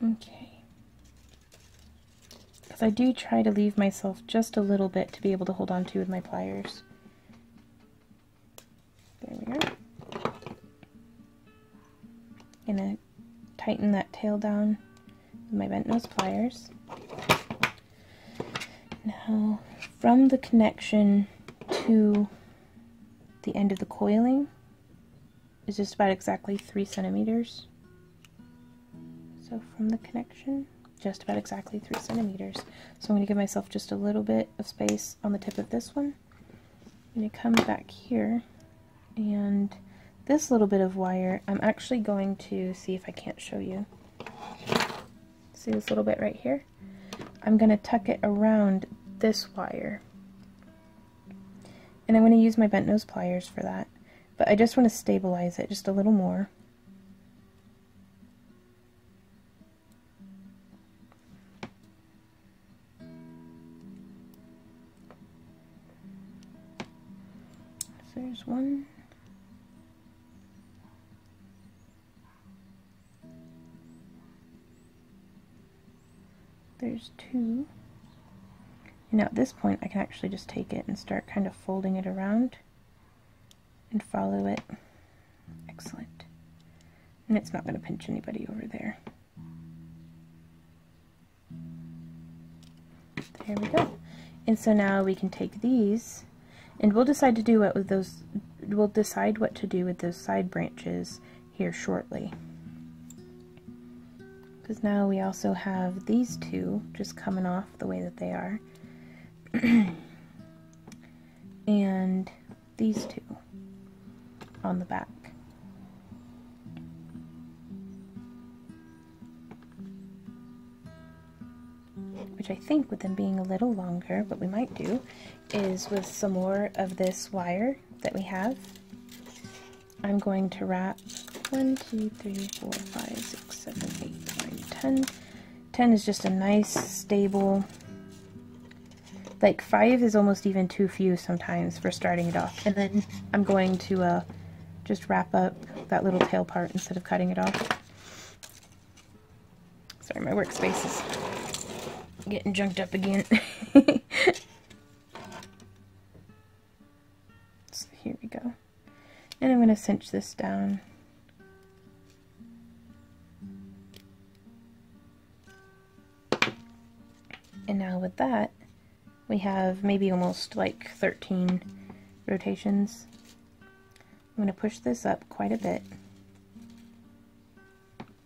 Okay, because I do try to leave myself just a little bit to be able to hold on to with my pliers. There we are. Gonna tighten that tail down with my bent nose pliers. Now, from the connection to the end of the coiling is just about exactly 3 centimeters. So from the connection, just about exactly 3 centimeters. So I'm going to give myself just a little bit of space on the tip of this one. I'm going to come back here, and this little bit of wire, I'm actually going to see if I can't show you. See this little bit right here? I'm going to tuck it around this wire. And I'm going to use my bent nose pliers for that. But I just want to stabilize it just a little more. There's one. There's 2. And now at this point I can actually just take it and start kind of folding it around and follow it. Excellent. And it's not going to pinch anybody over there. There we go. And so now we can take these, and we'll decide to do what with those. We'll decide what to do with those side branches here shortly. Because now we also have these 2 just coming off the way that they are, and these 2 on the back. Which I think, with them being a little longer, what we might do is, with some more of this wire that we have, I'm going to wrap 1, 2, 3, 4, 5, 6, 7, 8, 9, 10. 10 is just a nice, stable, like 5 is almost even too few sometimes for starting it off. And then I'm going to just wrap up that little tail part instead of cutting it off. Sorry, my workspace is getting junked up again. So here we go. And I'm going to cinch this down. And now with that, we have maybe almost like 13 rotations. I'm going to push this up quite a bit.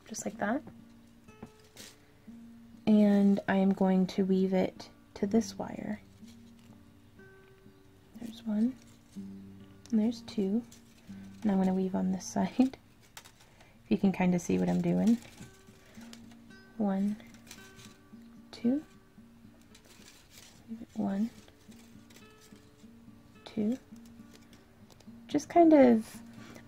Just like that. And I am going to weave it to this wire. There's 1, and there's 2, and I'm going to weave on this side. If you can kind of see what I'm doing. 1, 2, 1, 2. Just kind of,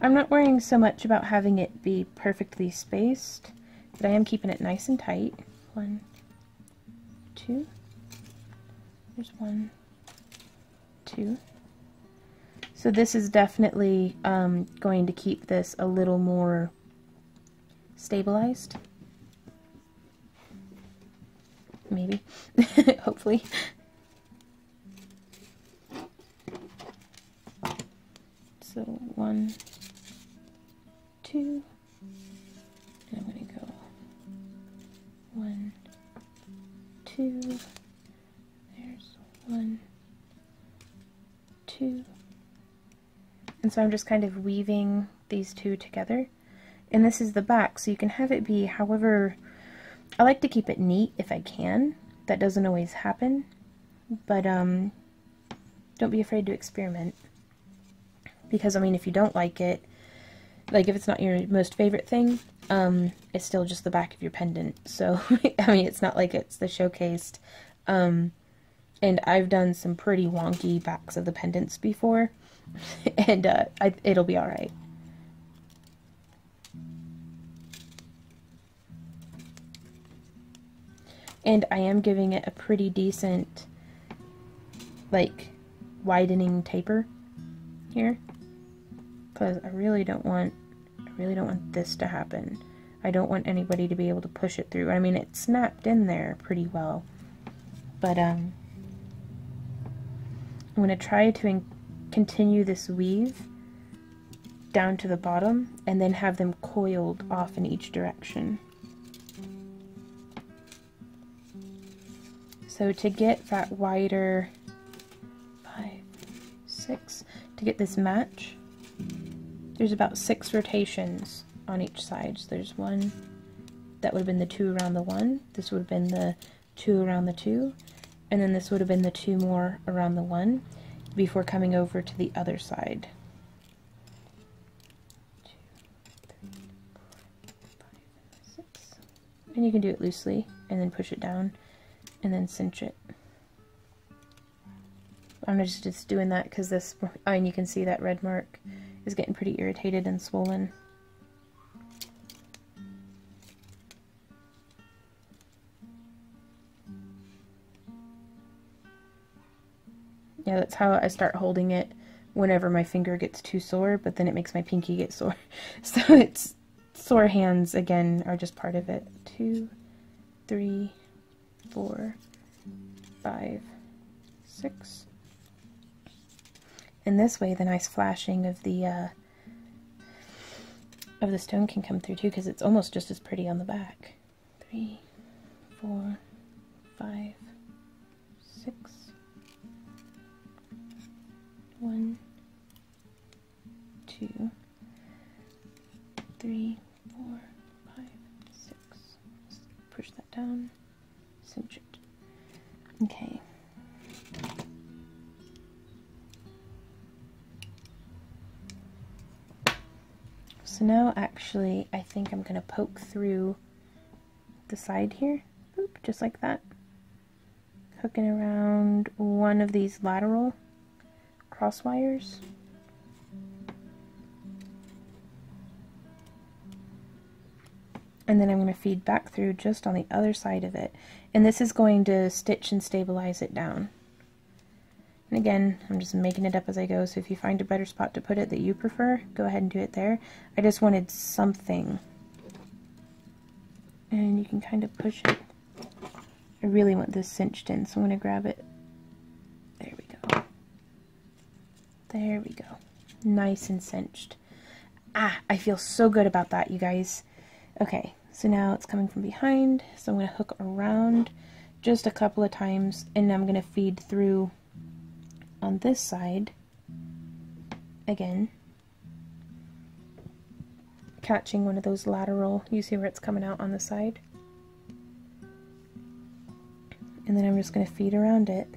I'm not worrying so much about having it be perfectly spaced, but I am keeping it nice and tight. 1, 2, there's 1, 2. So this is definitely going to keep this a little more stabilized. Maybe. Hopefully. So 1, 2, and I'm going to go 1, 2, there's 1, 2, and so I'm just kind of weaving these 2 together, and this is the back, so you can have it be however. I like to keep it neat if I can. That doesn't always happen, but don't be afraid to experiment, because I mean, if you don't like it, like if it's not your most favorite thing, it's still just the back of your pendant. So, I mean, it's not like it's the showcased. And I've done some pretty wonky backs of the pendants before, and it'll be alright. And I am giving it a pretty decent, like, widening taper here, because I really don't want this to happen. I don't want anybody to be able to push it through. I mean, it snapped in there pretty well, but I'm going to try to continue this weave down to the bottom and then have them coiled off in each direction. So to get that wider 5, 6, to get this match, there's about 6 rotations on each side. So there's one, that would have been the 2 around the 1, this would have been the 2 around the 2, and then this would have been the 2 more around the 1 before coming over to the other side. 2, 3, 4, 5, 6. And you can do it loosely and then push it down and then cinch it. I'm just doing that because this, and you can see that red mark is getting pretty irritated and swollen. Yeah, that's how I start holding it whenever my finger gets too sore, but then it makes my pinky get sore. So it's sore hands, again, are just part of it. 2, 3, 4, 5, 6. And this way, the nice flashing of the stone can come through too, because it's almost just as pretty on the back. 3, 4, 5, 6. 1, 2, 3, 4, 5, 6. Just push that down, cinch it. Okay. So now actually I think I'm going to poke through the side here, boop, just like that, hooking around one of these lateral cross wires. And then I'm going to feed back through just on the other side of it. And this is going to stitch and stabilize it down. And again, I'm just making it up as I go, so if you find a better spot to put it that you prefer, go ahead and do it there. I just wanted something. And you can kind of push it. I really want this cinched in, so I'm going to grab it. There we go. There we go. Nice and cinched. Ah, I feel so good about that, you guys. Okay, so now it's coming from behind, so I'm going to hook around just a couple of times, and I'm going to feed through on this side again, catching one of those lateral, you see where it's coming out on the side, and then I'm just going to feed around it,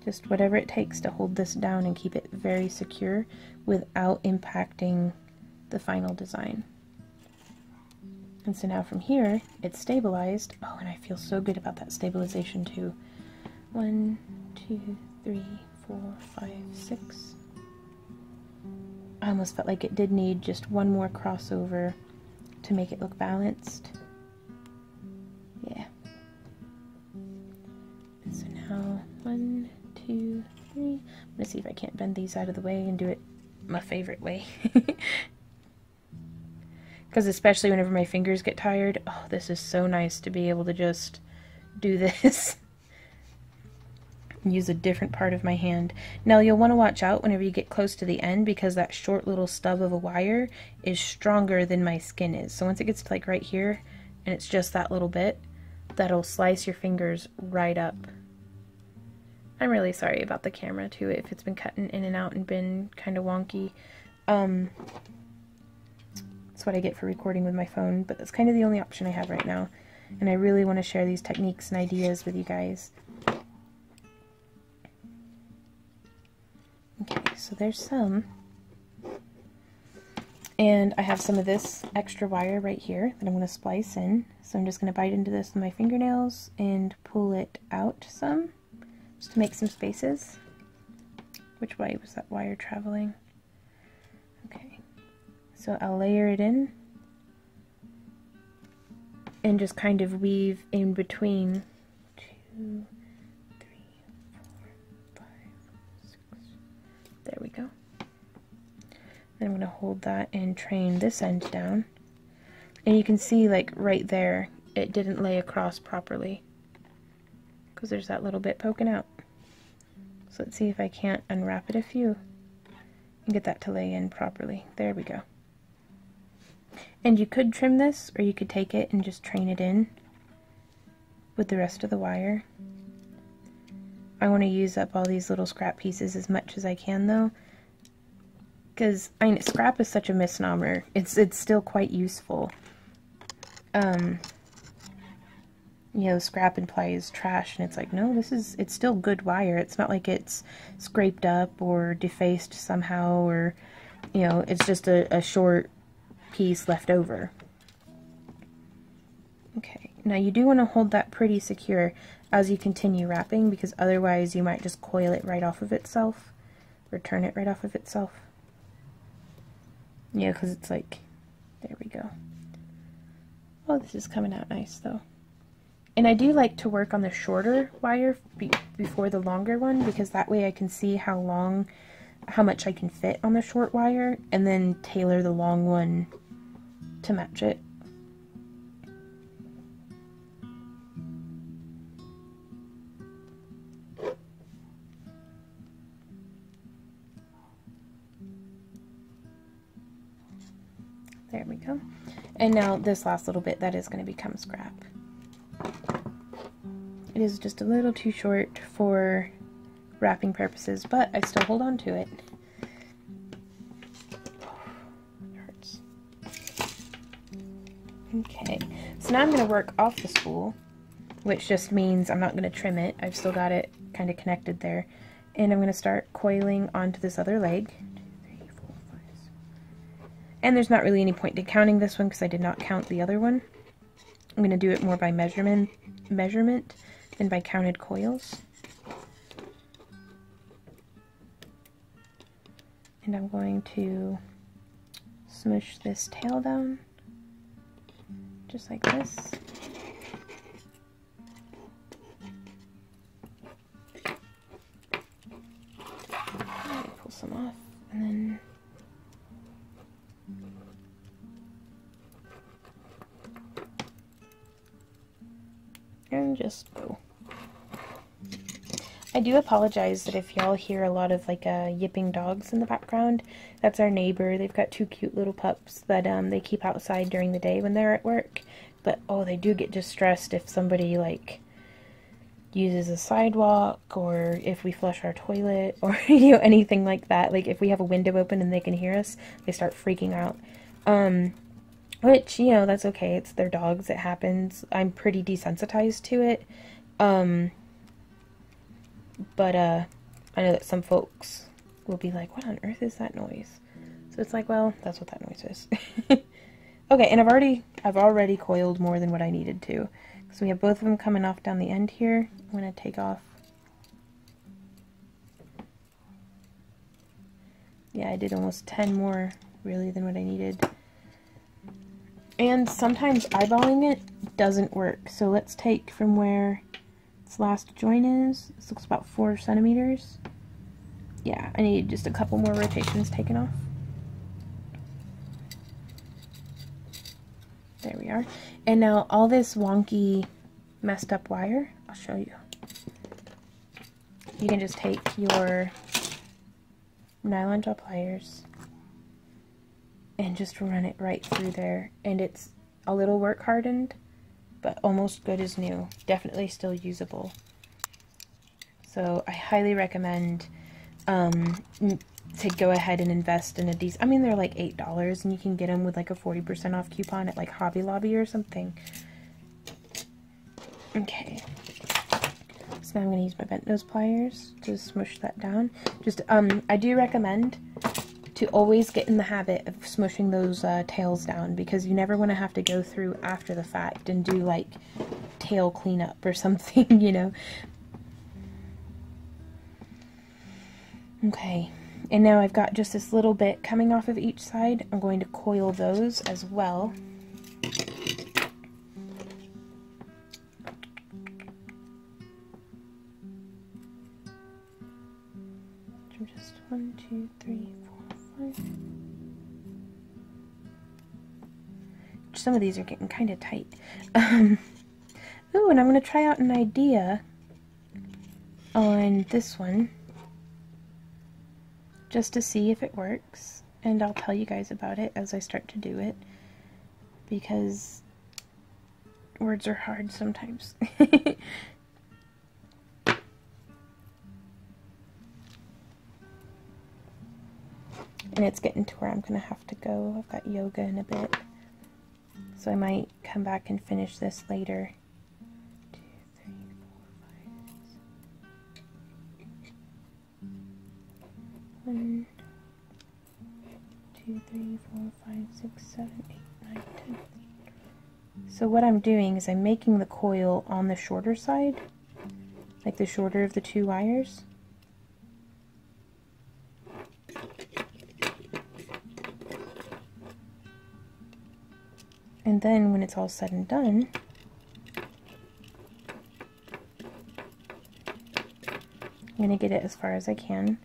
just whatever it takes to hold this down and keep it very secure without impacting the final design. And so now from here it's stabilized. Oh, and I feel so good about that stabilization too. 1, 2, 3, 4, 5, 6. I almost felt like it did need just one more crossover to make it look balanced. Yeah. And so now 1, 2, 3. I'm gonna see if I can't bend these out of the way and do it my favorite way. Because especially whenever my fingers get tired, oh, this is so nice to be able to just do this. Use a different part of my hand. Now you'll want to watch out whenever you get close to the end, because that short little stub of a wire is stronger than my skin is. So once it gets to like right here, and it's just that little bit, that'll slice your fingers right up. I'm really sorry about the camera too, if it's been cutting in and out and been kind of wonky. That's what I get for recording with my phone, but that's kind of the only option I have right now. And I really want to share these techniques and ideas with you guys. Okay, so there's some. And I have some of this extra wire right here that I'm going to splice in. So I'm just going to bite into this with my fingernails and pull it out some, just to make some spaces. Which way was that wire traveling? Okay, so I'll layer it in and just kind of weave in between 2, 3, 4, 5, 6. There we go. Then I'm going to hold that and train this end down. And you can see, like, right there, it didn't lay across properly, because there's that little bit poking out. So let's see if I can't unwrap it a few and get that to lay in properly. There we go. And you could trim this, or you could take it and just train it in with the rest of the wire. I want to use up all these little scrap pieces as much as I can, though, because I mean, scrap is such a misnomer. It's still quite useful. You know, scrap implies trash, and it's like, no, it's still good wire. It's not like it's scraped up or defaced somehow, or, you know, it's just a short piece left over. Okay, now you do want to hold that pretty secure as you continue wrapping, because otherwise you might just coil it right off of itself, or turn it right off of itself. Yeah, because it's like, there we go. Oh, this is coming out nice though. And I do like to work on the shorter wire before the longer one, because that way I can see how much I can fit on the short wire, and then tailor the long one to match it. There we go. And now this last little bit, that is going to become scrap. It is just a little too short for wrapping purposes, but I still hold on to it. It hurts. Okay, so now I'm going to work off the spool, which just means I'm not going to trim it. I've still got it kind of connected there. And I'm going to start coiling onto this other leg. 2, 3, 4, 5, 6. And there's not really any point to counting this one because I did not count the other one. I'm going to do it more by measurement than by counted coils. And I'm going to smush this tail down, just like this. Pull some off, and then just go. I do apologize that if y'all hear a lot of like yipping dogs in the background. That's our neighbor. They've got 2 cute little pups that they keep outside during the day when they're at work. But oh, they do get distressed if somebody like uses a sidewalk, or if we flush our toilet, or you know, anything like that. Like if we have a window open and they can hear us, they start freaking out. Which, you know, that's okay. It's their dogs. It happens. I'm pretty desensitized to it. But I know that some folks will be like, what on earth is that noise? So it's like, well, that's what that noise is. Okay, and I've already coiled more than what I needed to. So we have both of them coming off down the end here. I'm going to take off. Yeah, I did almost 10 more, really, than what I needed. And sometimes eyeballing it doesn't work. So let's take from where its last join is. This looks about 4 centimeters. Yeah, I need just a couple more rotations taken off. There we are. And now all this wonky, messed up wire, I'll show you. You can just take your nylon jaw pliers and just run it right through there. And it's a little work hardened, but almost good as new. Definitely still usable. So I highly recommend to go ahead and invest in a decent, I mean, they're like $8 and you can get them with like a 40% off coupon at like Hobby Lobby or something. Okay. So now I'm going to use my bent nose pliers to smush that down. Just, I do recommend to always get in the habit of smushing those tails down, because you never want to have to go through after the fact and do like tail cleanup or something, you know. Okay, and now I've got just this little bit coming off of each side. I'm going to coil those as well. Just 1, 2, 3, 4, 5. Some of these are getting kind of tight. Ooh, and I'm going to try out an idea on this one, just to see if it works, and I'll tell you guys about it as I start to do it, because words are hard sometimes. And it's getting to where I'm going to have to go. I've got yoga in a bit, so I might come back and finish this later. 2, 3, 4, 5, 1, 2, 3, 4, 5, 6, 7, 8, 9, 10. So what I'm doing is I'm making the coil on the shorter side, like the shorter of the 2 wires. And then when it's all said and done, I'm going to get it as far as I can,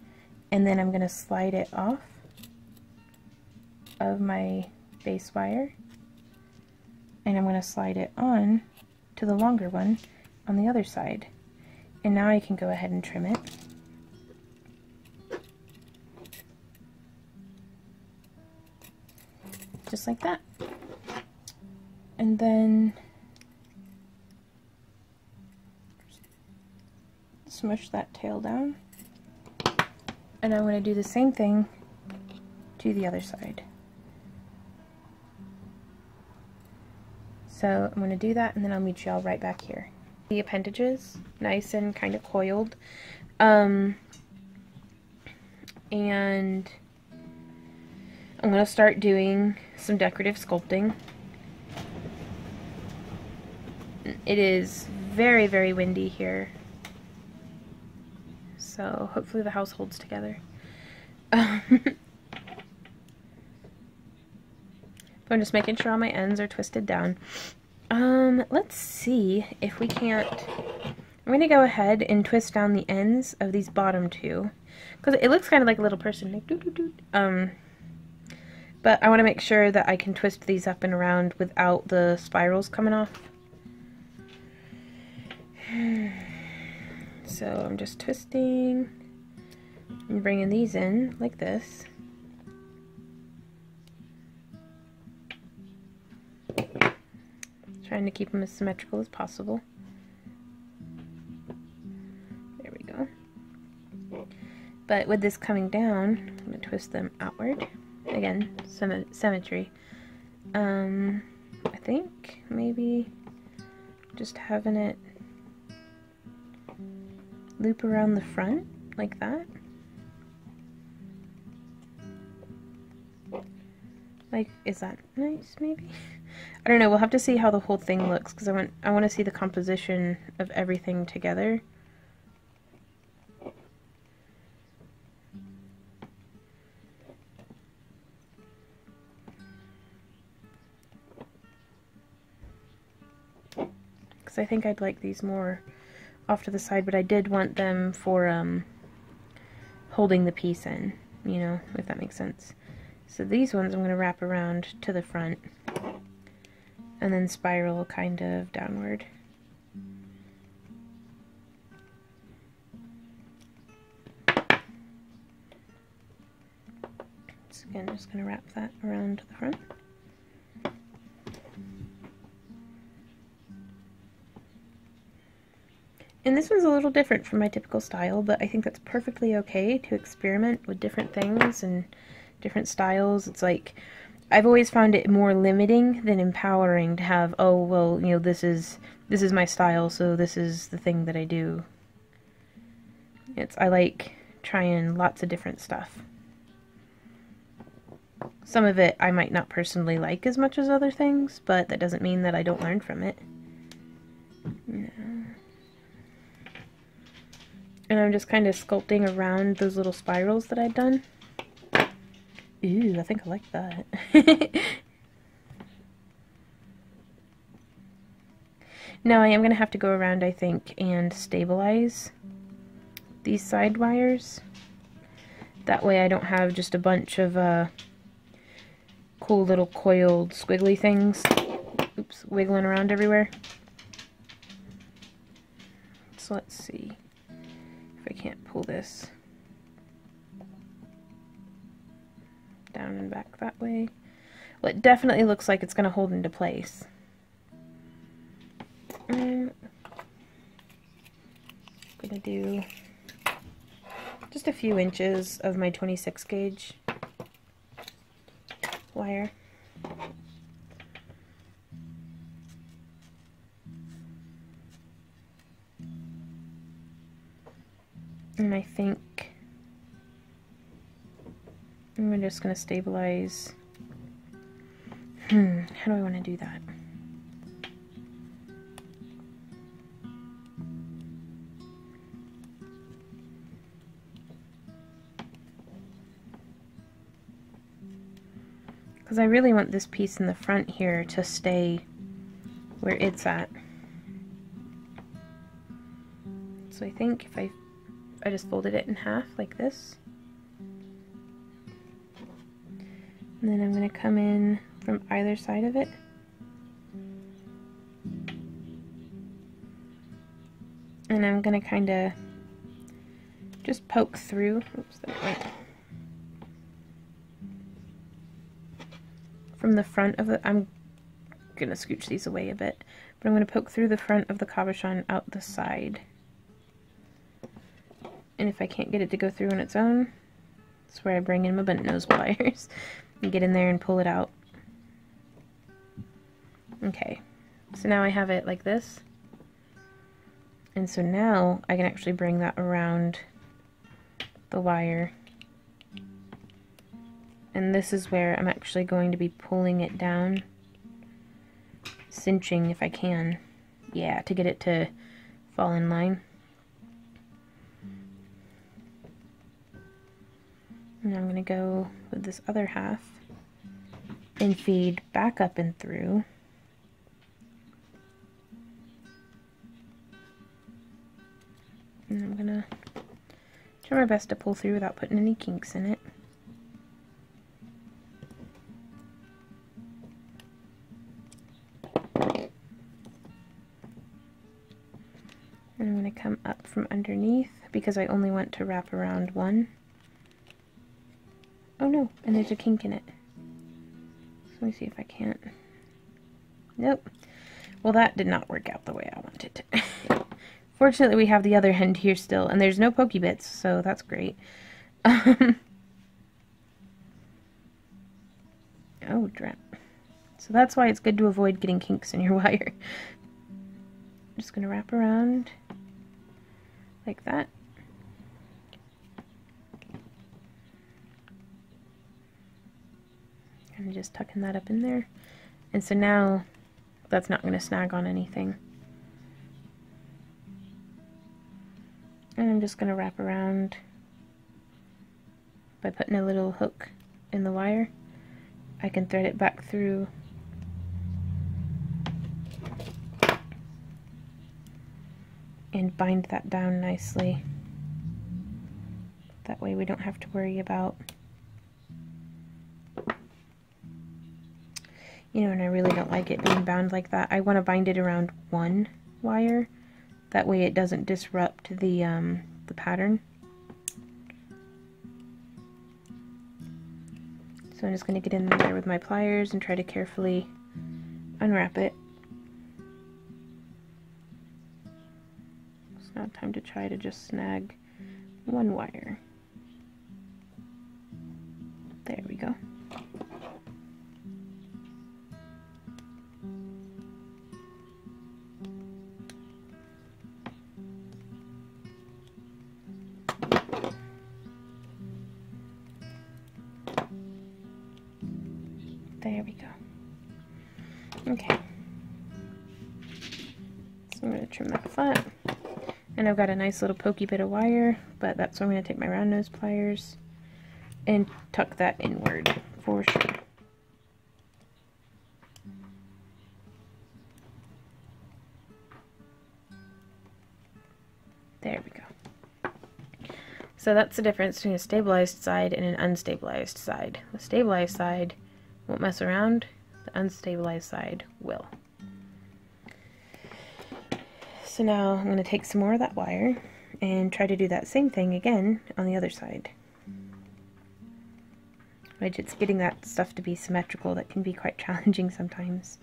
and then I'm going to slide it off of my base wire, and I'm going to slide it on to the longer one on the other side. And now I can go ahead and trim it. Just like that. And then smush that tail down, and I'm going to do the same thing to the other side. So I'm going to do that, and then I'll meet y'all right back here. The appendages, nice and kind of coiled, and I'm going to start doing some decorative sculpting. It is very, very windy here, so hopefully the house holds together. I'm just making sure all my ends are twisted down. Let's see if we can't... I'm going to go ahead and twist down the ends of these bottom 2, because it looks kind of like a little person, like doo doo doo. But I want to make sure that I can twist these up and around without the spirals coming off. So I'm just twisting and bringing these in like this. Trying to keep them as symmetrical as possible. There we go. But with this coming down, I'm going to twist them outward. Again, symmetry. I think maybe just having it loop around the front like that. Like, is that nice maybe? I don't know, we'll have to see how the whole thing looks, because I want to see the composition of everything together. Because I think I'd like these more off to the side, but I did want them for holding the piece in, you know, if that makes sense. So these ones I'm going to wrap around to the front and then spiral kind of downward. So again, just going to wrap that around to the front. And this one's a little different from my typical style, but I think that's perfectly okay to experiment with different things and different styles. It's like, I've always found it more limiting than empowering to have, oh, well, you know, this is my style, so this is the thing that I do. I like trying lots of different stuff. Some of it I might not personally like as much as other things, but that doesn't mean that I don't learn from it. No. And I'm just kind of sculpting around those little spirals that I've done. Ooh, I think I like that. Now I am going to have to go around, I think, and stabilize these side wires. That way I don't have just a bunch of cool little coiled squiggly things, oops, wiggling around everywhere. So let's see if I can't pull this down and back that way. Well, it definitely looks like it's going to hold into place. I'm going to do just a few inches of my 26 gauge wire. And I think I'm just going to stabilize. How do I want to do that? Because I really want this piece in the front here to stay where it's at. So I think if I just folded it in half like this. And then I'm going to come in from either side of it. And I'm going to kind of just poke through. Oops, that went. From the front of the, I'm going to scooch these away a bit, but I'm going to poke through the front of the cabochon out the side. And if I can't get it to go through on its own, that's where I bring in my bent nose pliers and get in there and pull it out. Okay, so now I have it like this. And so now I can actually bring that around the wire. And this is where I'm actually going to be pulling it down, cinching if I can, yeah, to get it to fall in line. And I'm going to go with this other half and feed back up and through. And I'm going to try my best to pull through without putting any kinks in it. And I'm going to come up from underneath because I only want to wrap around one. Oh no, and there's a kink in it. So let me see if I can't. Nope. Well, that did not work out the way I wanted to. Fortunately, we have the other end here still, and there's no pokey bits, so that's great. Oh, drop. So that's why it's good to avoid getting kinks in your wire. I'm just going to wrap around like that. And just tucking that up in there. And so now that's not going to snag on anything. And I'm just going to wrap around by putting a little hook in the wire. I can thread it back through and bind that down nicely. That way we don't have to worry about, you know, and I really don't like it being bound like that. I want to bind it around one wire. That way it doesn't disrupt the pattern. So I'm just going to get in there with my pliers and try to carefully unwrap it. It's now time to try to just snag one wire. There we go. There we go. Okay. So I'm going to trim that flat. And I've got a nice little pokey bit of wire, but that's why I'm going to take my round nose pliers and tuck that inward for sure. There we go. So that's the difference between a stabilized side and an unstabilized side. The stabilized side won't mess around, the unstabilized side will. So now I'm going to take some more of that wire and try to do that same thing again on the other side. Which it's getting that stuff to be symmetrical that can be quite challenging sometimes.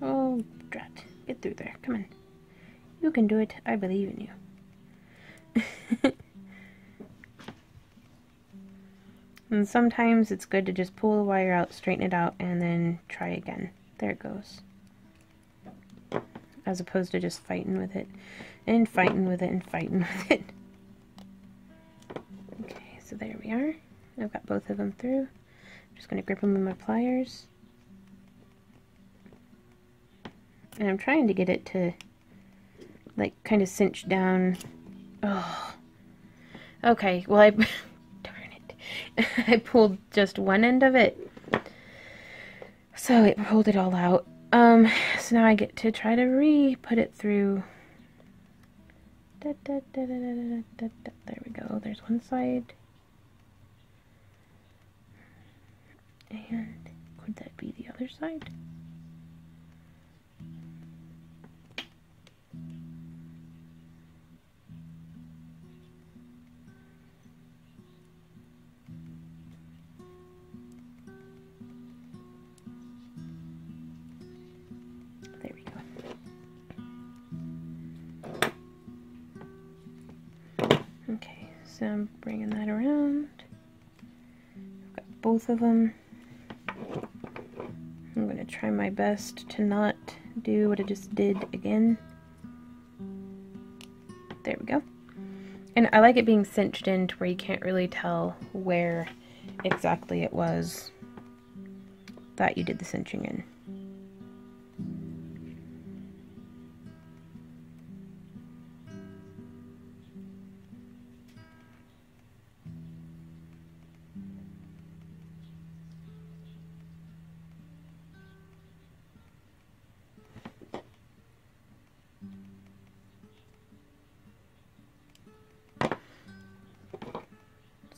Oh, drat. Get through there. Come on. You can do it. I believe in you. And sometimes it's good to just pull the wire out, straighten it out, and then try again. There it goes. As opposed to just fighting with it, and fighting with it, and fighting with it. Okay, so there we are. I've got both of them through. I'm just going to grip them with my pliers. And I'm trying to get it to, like, kind of cinch down. Oh. Okay, well, darn it. I pulled just one end of it. So it pulled it all out. So now I get to try to put it through. There we go. There's one side. And could that be the other side? There we go. Okay, so I'm bringing that around. I've got both of them. I'm going to try my best to not do what I just did again. There we go. And I like it being cinched in to where you can't really tell where exactly it was that you did the cinching in.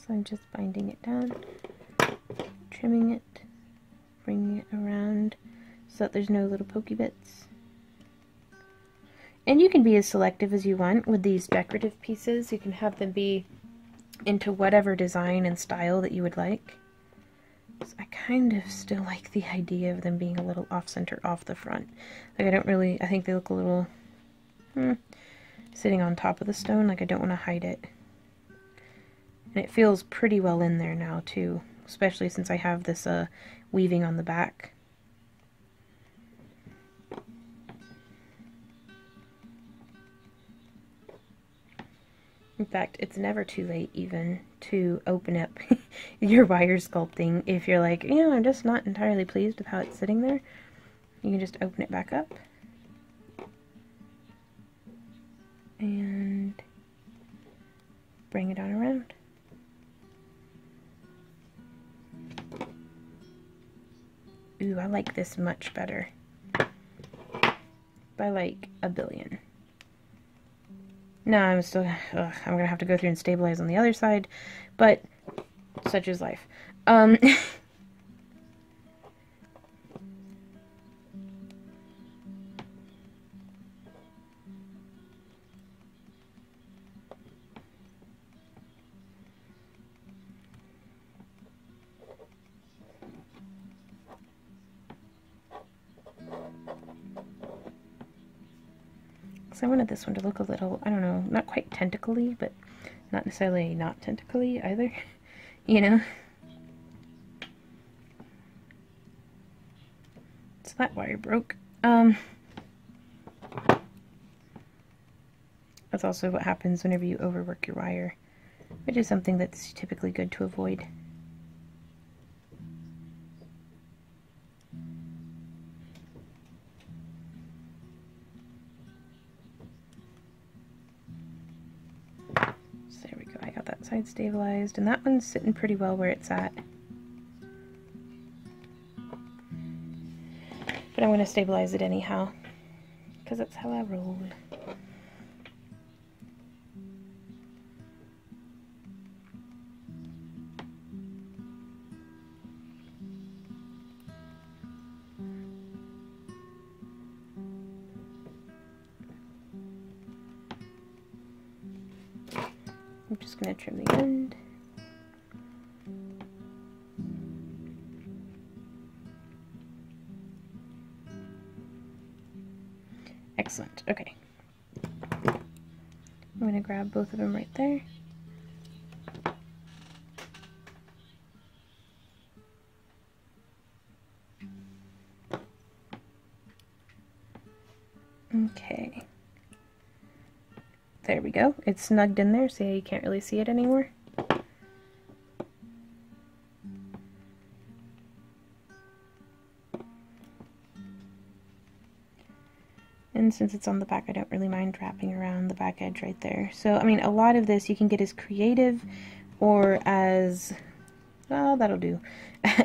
So I'm just binding it down, trimming it, bringing it around so that there's no little pokey bits. And you can be as selective as you want with these decorative pieces. You can have them be into whatever design and style that you would like. So I kind of still like the idea of them being a little off-center off the front. Like I think they look a little sitting on top of the stone, like I don't want to hide it. And it feels pretty well in there now too, especially since I have this weaving on the back. In fact, it's never too late even to open up your wire sculpting. If you're like, I'm just not entirely pleased with how it's sitting there, you can just open it back up and bring it on around. Ooh, I like this much better. By like a billion. No, I'm gonna have to go through and stabilize on the other side, but such is life. because I wanted this one to look a little, I don't know, not quite tentacly, but not necessarily not tentacly either, you know? So that wire broke. That's also what happens whenever you overwork your wire, which is something that's typically good to avoid. So there we go, I got that side stabilized, and that one's sitting pretty well where it's at. But I'm going to stabilize it anyhow, because that's how I roll. I'm just going to trim the end. Excellent. Okay. I'm going to grab both of them right there. Okay. There we go. It's snugged in there, so you can't really see it anymore. And since it's on the back, I don't really mind wrapping around the back edge right there. So, I mean, a lot of this you can get as creative or as, well, that'll do,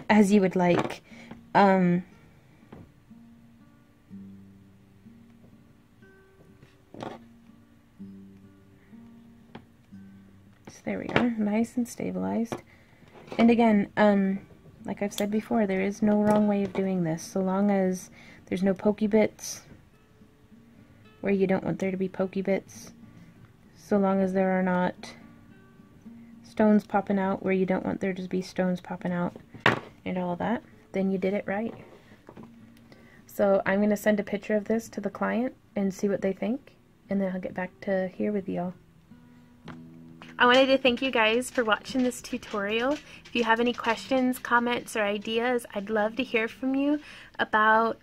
as you would like. So there we are, nice and stabilized. And again, like I've said before, there is no wrong way of doing this, so long as there's no pokey bits where you don't want there to be pokey bits, so long as there are not stones popping out where you don't want there to be stones popping out, and all of that, then you did it right. So I'm going to send a picture of this to the client and see what they think, and then I'll get back to here with y'all. I wanted to thank you guys for watching this tutorial. If you have any questions, comments, or ideas, I'd love to hear from you about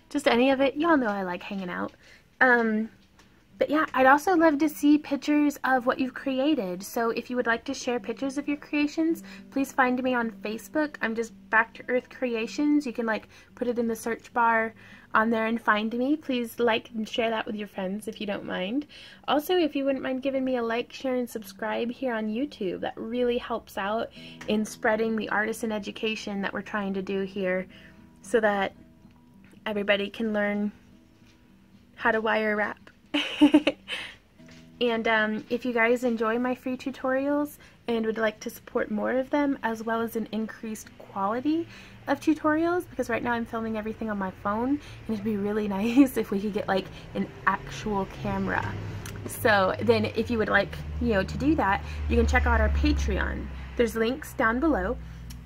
just any of it. Y'all know I like hanging out. But yeah, I'd also love to see pictures of what you've created. So if you would like to share pictures of your creations, please find me on Facebook. I'm just Back to Earth Creations. You can like put it in the search bar on there and find me. Please like and share that with your friends if you don't mind. Also, if you wouldn't mind giving me a like, share, and subscribe here on YouTube, that really helps out in spreading the artisan education that we're trying to do here so that everybody can learn how to wire wrap. And if you guys enjoy my free tutorials and would like to support more of them, as well as an increased quality of tutorials, because right now I'm filming everything on my phone, and it'd be really nice if we could get like an actual camera. So then if you would like, you know, to do that, you can check out our Patreon. There's links down below,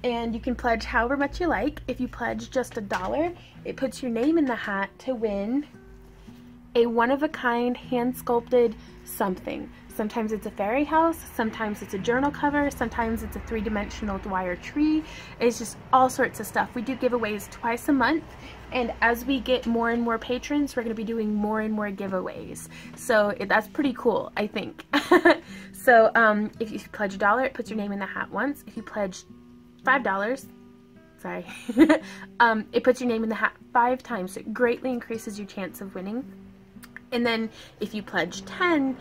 and you can pledge however much you like. If you pledge just $1, it puts your name in the hat to win a one-of-a-kind hand-sculpted something. Sometimes it's a fairy house, sometimes it's a journal cover, sometimes it's a three-dimensional wire tree. It's just all sorts of stuff. We do giveaways twice a month, and as we get more and more patrons, we're going to be doing more and more giveaways. So that's pretty cool, I think. So if you pledge $1, it puts your name in the hat once. If you pledge $5, sorry, it puts your name in the hat 5 times. So it greatly increases your chance of winning. And then if you pledge 10,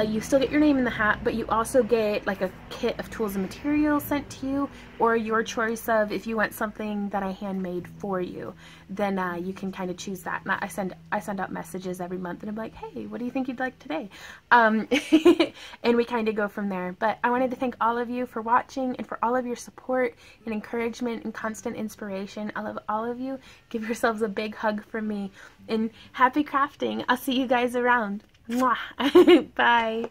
you still get your name in the hat, but you also get like a kit of tools and materials sent to you, or your choice of, if you want something that I handmade for you, then you can kind of choose that. And I send out messages every month, and I'm like, hey, what do you think you'd like today? And we kind of go from there. But I wanted to thank all of you for watching and for all of your support and encouragement and constant inspiration. I love all of you. Give yourselves a big hug from me, and happy crafting. I'll see you guys around. Mwah. Bye.